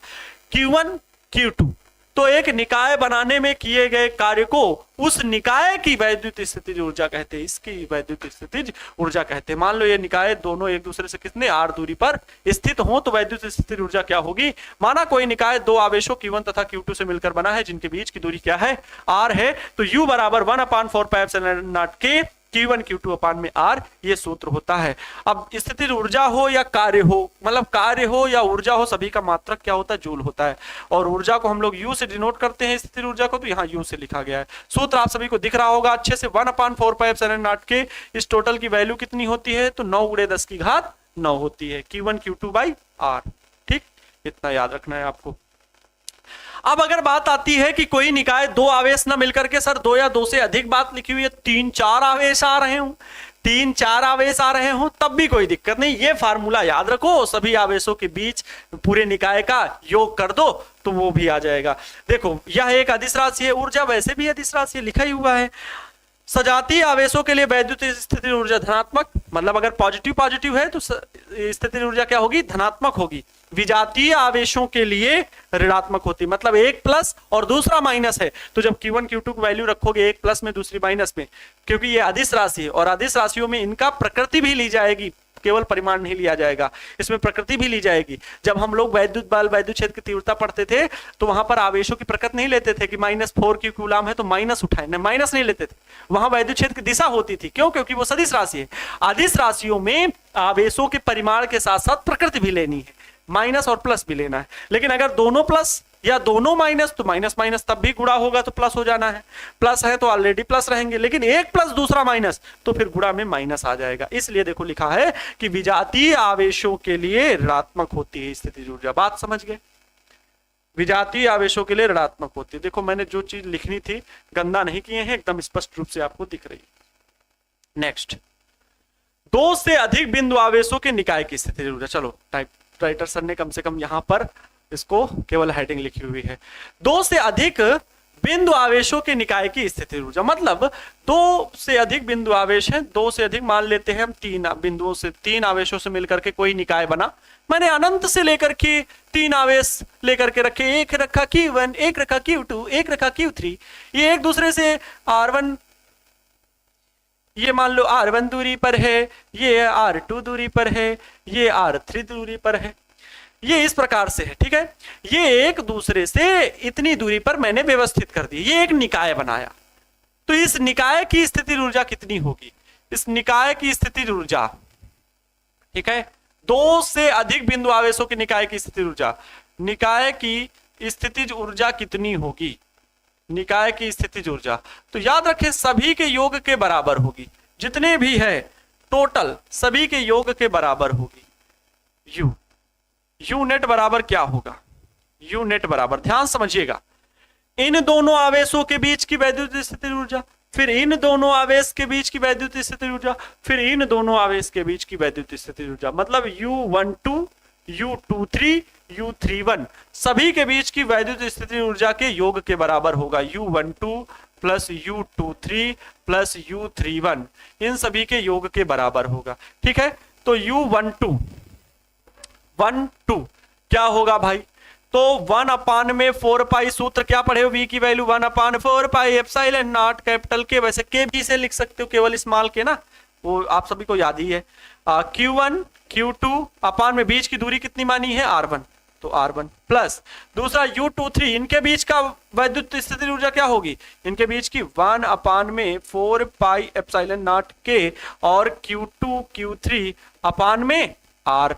Q1 Q2, तो एक निकाय बनाने में किए गए कार्य को उस निकाय की वैद्युत स्थितिज ऊर्जा कहते हैं, इसकी वैद्युत स्थितिज ऊर्जा कहते हैं। मान लो ये निकाय दोनों एक दूसरे से कितने r दूरी पर स्थित हो, तो वैद्युत स्थितिज ऊर्जा क्या होगी? माना कोई निकाय दो आवेशों Q1 तथा Q2 से मिलकर बना है, जिनके बीच की दूरी क्या है? r है। तो U बराबर 1/4πε0 के Q1 Q2 अपान में R, ये सूत्र होता है। अब स्थितिज ऊर्जा हो या कार्य हो, मतलब कार्य हो या ऊर्जा हो, सभी का मात्रक क्या होता है? जूल होता है। और ऊर्जा को हम लोग U से डिनोट करते हैं, स्थितिज ऊर्जा को, तो यहाँ U से लिखा गया है। सूत्र आप सभी को दिख रहा होगा अच्छे से। 1/4πε0 के इस टोटल की वैल्यू कितनी होती है? तो 9 × 10⁹ होती है, Q1 Q2/R। ठीक, इतना याद रखना है आपको। अब अगर बात आती है कि कोई निकाय दो आवेश ना मिलकर के, सर दो या दो से अधिक, बात लिखी हुई है, 3-4 आवेश आ रहे हो, 3-4 आवेश आ रहे हो, तब भी कोई दिक्कत नहीं। ये फार्मूला याद रखो, सभी आवेशों के बीच पूरे निकाय का योग कर दो तो वो भी आ जाएगा। देखो यह एक अदिश राशि है, ऊर्जा वैसे भी अदिश राशि है, लिखा ही हुआ है। सजातीय आवेशों के लिए वैद्युत स्थितिज ऊर्जा धनात्मक, मतलब अगर पॉजिटिव है तो स्थितिज ऊर्जा क्या होगी? धनात्मक होगी। विजातीय आवेशों के लिए ऋणात्मक होती, मतलब एक प्लस और दूसरा माइनस है, तो जब Q1 Q2 की वैल्यू रखोगे एक प्लस में दूसरी माइनस में, क्योंकि ये अदिश राशि है और अदिश राशियों में इनका प्रकृति भी ली जाएगी, केवल परिमाण नहीं लिया जाएगा, इसमें प्रकृति भी ली जाएगी। जब हम लोग वैद्युत बल, वैद्युत क्षेत्र की तीव्रता पढ़ते थे तो वहां पर आवेशों की प्रकृति नहीं लेते थे कि -4 Q कूलाम है तो माइनस उठाए, नहीं, माइनस नहीं लेते थे। वहां वैद्युत क्षेत्र की दिशा होती थी। क्यों? क्योंकि वो सदिश राशि है। अदिश राशियों में आवेशों के परिमाण के साथ साथ प्रकृति भी लेनी है, माइनस और प्लस भी लेना है। लेकिन अगर दोनों प्लस या दोनों माइनस, तो माइनस माइनस तब भी गुणा होगा तो प्लस हो जाना है, प्लस है तो ऑलरेडी प्लस रहेंगे, लेकिन एक प्लस दूसरा माइनस तो फिर गुणा में माइनस आ जाएगा। इसलिए देखो लिखा है कि विजातीय आवेशों के लिए ऋणात्मक होती है स्थितिज ऊर्जा। बात समझ गए? विजातीय आवेशों के लिए ऋणात्मक होती है। देखो मैंने जो चीज लिखनी थी गंदा नहीं किए हैं, एकदम स्पष्ट रूप से आपको दिख रही है। नेक्स्ट, दो से अधिक बिंदु आवेशों के निकाय की स्थितिज ऊर्जा। चलो राइटर सर ने कम से कम यहां पर इसको केवल हेडिंग लिखी हुई है। दो से अधिक बिंदु आवेशों के निकाय की स्थितिज ऊर्जा, मतलब दो से अधिक बिंदु आवेश हैं, दो से अधिक मान लेते हैं हम, तीन बिंदुओं से, तीन आवेशों से मिलकर के कोई निकाय बना। मैंने अनंत से लेकर के 3 आवेश लेकर के रखे, एक रखा Q1, एक रखा Q2, एक रखा Q3, ये एक दूसरे से R1, ये मान लो R1 दूरी पर है, ये R2 दूरी पर है, ये R3 दूरी पर है, ये इस प्रकार से है। ठीक है, ये एक दूसरे से इतनी दूरी पर मैंने व्यवस्थित कर दी, ये एक निकाय बनाया। तो इस निकाय की स्थितिज ऊर्जा कितनी होगी? इस निकाय की स्थितिज ऊर्जा, ठीक है, दो से अधिक बिंदु आवेशों के निकाय की स्थितिज ऊर्जा, निकाय की स्थितिज ऊर्जा कितनी होगी? निकाय की स्थितिज ऊर्जा तो याद रखें सभी के योग के बराबर होगी, जितने भी है टोटल सभी के योग के बराबर होगी। यू नेट बराबर क्या होगा? यू नेट बराबर, ध्यान समझिएगा, इन दोनों आवेशों के बीच की वैद्युत स्थितिज ऊर्जा, फिर इन दोनों आवेश के बीच की वैद्युत स्थितिज ऊर्जा, फिर इन दोनों आवेश के बीच की वैद्युत स्थितिज ऊर्जा, मतलब U12, U23, U31 सभी के बीच की वैद्युत स्थितिज ऊर्जा के योग के बराबर होगा। U12 plus U23 plus U31 इन सभी के योग के बराबर होगा। ठीक है, तो U12 क्या होगा भाई? तो 1/4 सूत्र क्या पढ़े हो? V की value 1/4 pi epsilon not capital के, वैसे के भी से लिख सकते हो, केवल स्मॉल के ना, वो आप सभी को याद ही है। Q1 Q2 अपान में बीच की दूरी कितनी मानी है R1, तो R1 प्लस दूसरा U23 इनके बीच का वैद्युत स्थिति ऊर्जा क्या होगी, इनके बीच की 1 अपान में 4 पाई एप्सिलॉन नॉट K और Q2 Q3 अपान में R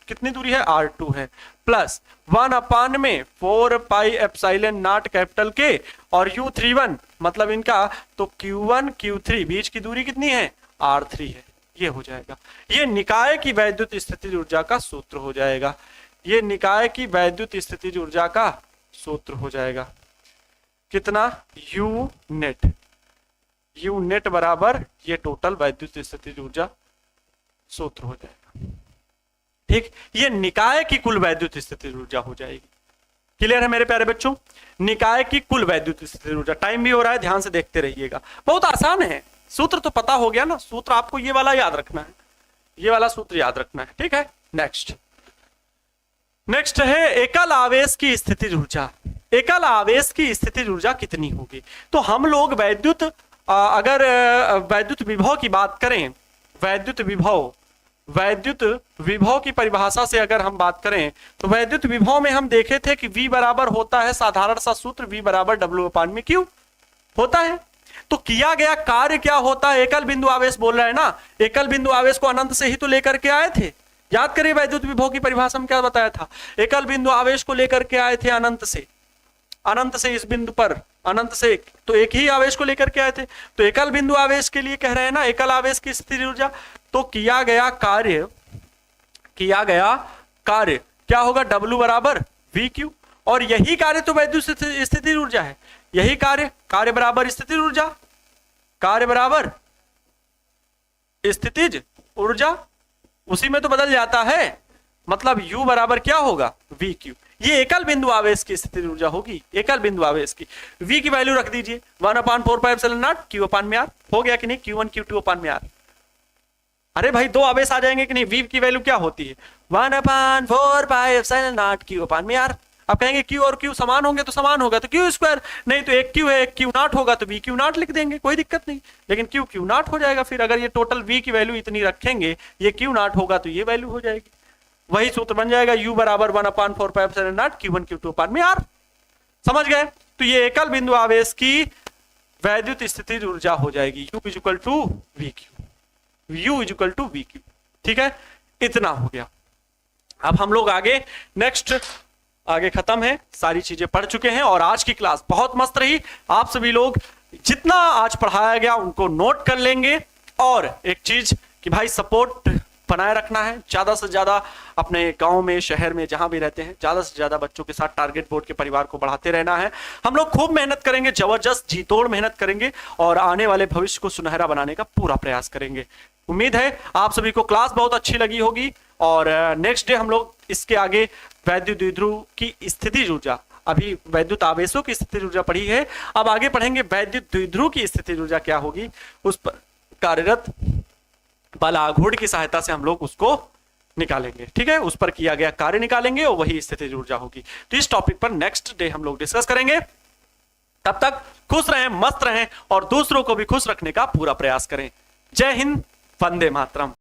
कितनी दूरी है R2 है, प्लस 1 अपान में 4 pi epsilon not capital K और U31 मतलब इनका, तो Q1 Q3 बीच की दूरी कितनी है R3 है। ये हो जाएगा, ये निकाय की वैद्युत स्थितिज ऊर्जा का सूत्र हो जाएगा, ये निकाय की वैद्युत स्थितिज ऊर्जा का सूत्र हो जाएगा। कितना, U नेट बराबर ये टोटल वैद्युत स्थितिज ऊर्जा सूत्र हो जाएगा। ठीक, ये निकाय की कुल वैद्युत स्थितिज ऊर्जा हो जाएगी। क्लियर है मेरे प्यारे बच्चों, निकाय की कुल वैद्युत स्थितिज ऊर्जा। टाइम भी हो रहा है, ध्यान से देखते रहिएगा, बहुत आसान है, सूत्र तो पता हो गया ना, सूत्र आपको ये वाला याद रखना है, ये वाला सूत्र याद रखना है। ठीक है, नेक्स्ट है एकल आवेश की स्थितिज ऊर्जा। एकल आवेश की स्थितिज ऊर्जा कितनी होगी, तो हम लोग वैद्युत अगर वैद्युत विभव की बात करें, वैद्युत विभव की परिभाषा से अगर हम बात करें तो वैद्युत विभव में हम देखे थे कि V बराबर होता है साधारण सा सूत्र V बराबर W अपान में Q होता है। तो किया गया कार्य क्या होता है, एकल बिंदु आवेश बोल रहा है ना, एकल बिंदु आवेश को अनंत से ही तो लेकर के आए थे। याद करिए वैद्युत विभव की परिभाषा में क्या बताया था, एकल बिंदु आवेश को लेकर के आए थे अनंत से इस बिंदु पर, अनंत से तो एक ही आवेश को लेकर के आए थे। तो एकल बिंदु आवेश के लिए कह रहे हैं ना एकल आवेश की स्थितिज ऊर्जा, तो किया गया कार्य क्या होगा, W बराबर VQ, और यही कार्य तो वैद्युत स्थितिज ऊर्जा है, यही कार्य बराबर स्थितिज ऊर्जा, कार्य बराबर स्थितिज ऊर्जा, उसी में तो बदल जाता है, मतलब U बराबर क्या होगा VQ। ये एकल बिंदु आवेश की स्थितिज ऊर्जा होगी, एकल बिंदु आवेश की। V की वैल्यू रख दीजिए 1/4 पाई एप्सिलॉन नॉट Q अपान में R, हो गया कि नहीं, Q1 Q2 अपान में R। अरे भाई दो आवेश आ जाएंगे कि नहीं, V की वैल्यू क्या होती है 1/4 पाई एप्सिलॉन नॉट Q अपान में R। आप कहेंगे Q और Q समान होंगे तो समान होगा तो Q स्क्वायर, नहीं तो एक Q है एक Q नॉट होगा तो V Q नॉट लिख देंगे, कोई दिक्कत नहीं, लेकिन Q Q नॉट हो जाएगा। फिर अगर ये टोटल V की वैल्यू इतनी रखेंगे, ये Q नॉट होगा तो ये वैल्यू हो जाएगी, वही सूत्र बन जाएगा U बराबर 1/4 pi epsilon not Q1 Q2 अपान में R। समझ गए, तो ये एकल बिंदु आवेश की वैद्युत स्थितिज ऊर्जा हो जाएगी U इक्वल टू VQ। ठीक है, इतना हो गया। अब हम लोग आगे खत्म है, सारी चीजें पढ़ चुके हैं और आज की क्लास बहुत मस्त रही। आप सभी लोग जितना आज पढ़ाया गया उनको नोट कर लेंगे, और एक चीज कि भाई सपोर्ट बनाए रखना है, ज्यादा से ज्यादा अपने गांव में शहर में जहां भी रहते हैं ज्यादा से ज्यादा बच्चों के साथ टारगेट बोर्ड के परिवार को बढ़ाते रहना है। हम लोग खूब मेहनत करेंगे, जबरदस्त जी तोड़ मेहनत करेंगे और आने वाले भविष्य को सुनहरा बनाने का पूरा प्रयास करेंगे। उम्मीद है आप सभी को क्लास बहुत अच्छी लगी होगी, और नेक्स्ट डे हम लोग इसके आगे वैद्युत द्विध्रुव की स्थितिज ऊर्जा, अभी वैद्युत आवेशों की स्थितिज ऊर्जा पढ़ी है, अब आगे पढ़ेंगे वैद्युत द्विध्रुव की स्थितिज ऊर्जा क्या होगी, उस पर कार्यरत बल आघूर्ण की सहायता से हम लोग उसको निकालेंगे। ठीक है, उस पर किया गया कार्य निकालेंगे और वही स्थितिज ऊर्जा होगी। तो इस टॉपिक पर नेक्स्ट डे हम लोग डिस्कस करेंगे। तब तक खुश रहें, मस्त रहें और दूसरों को भी खुश रखने का पूरा प्रयास करें। जय हिंद, वंदे मातरम।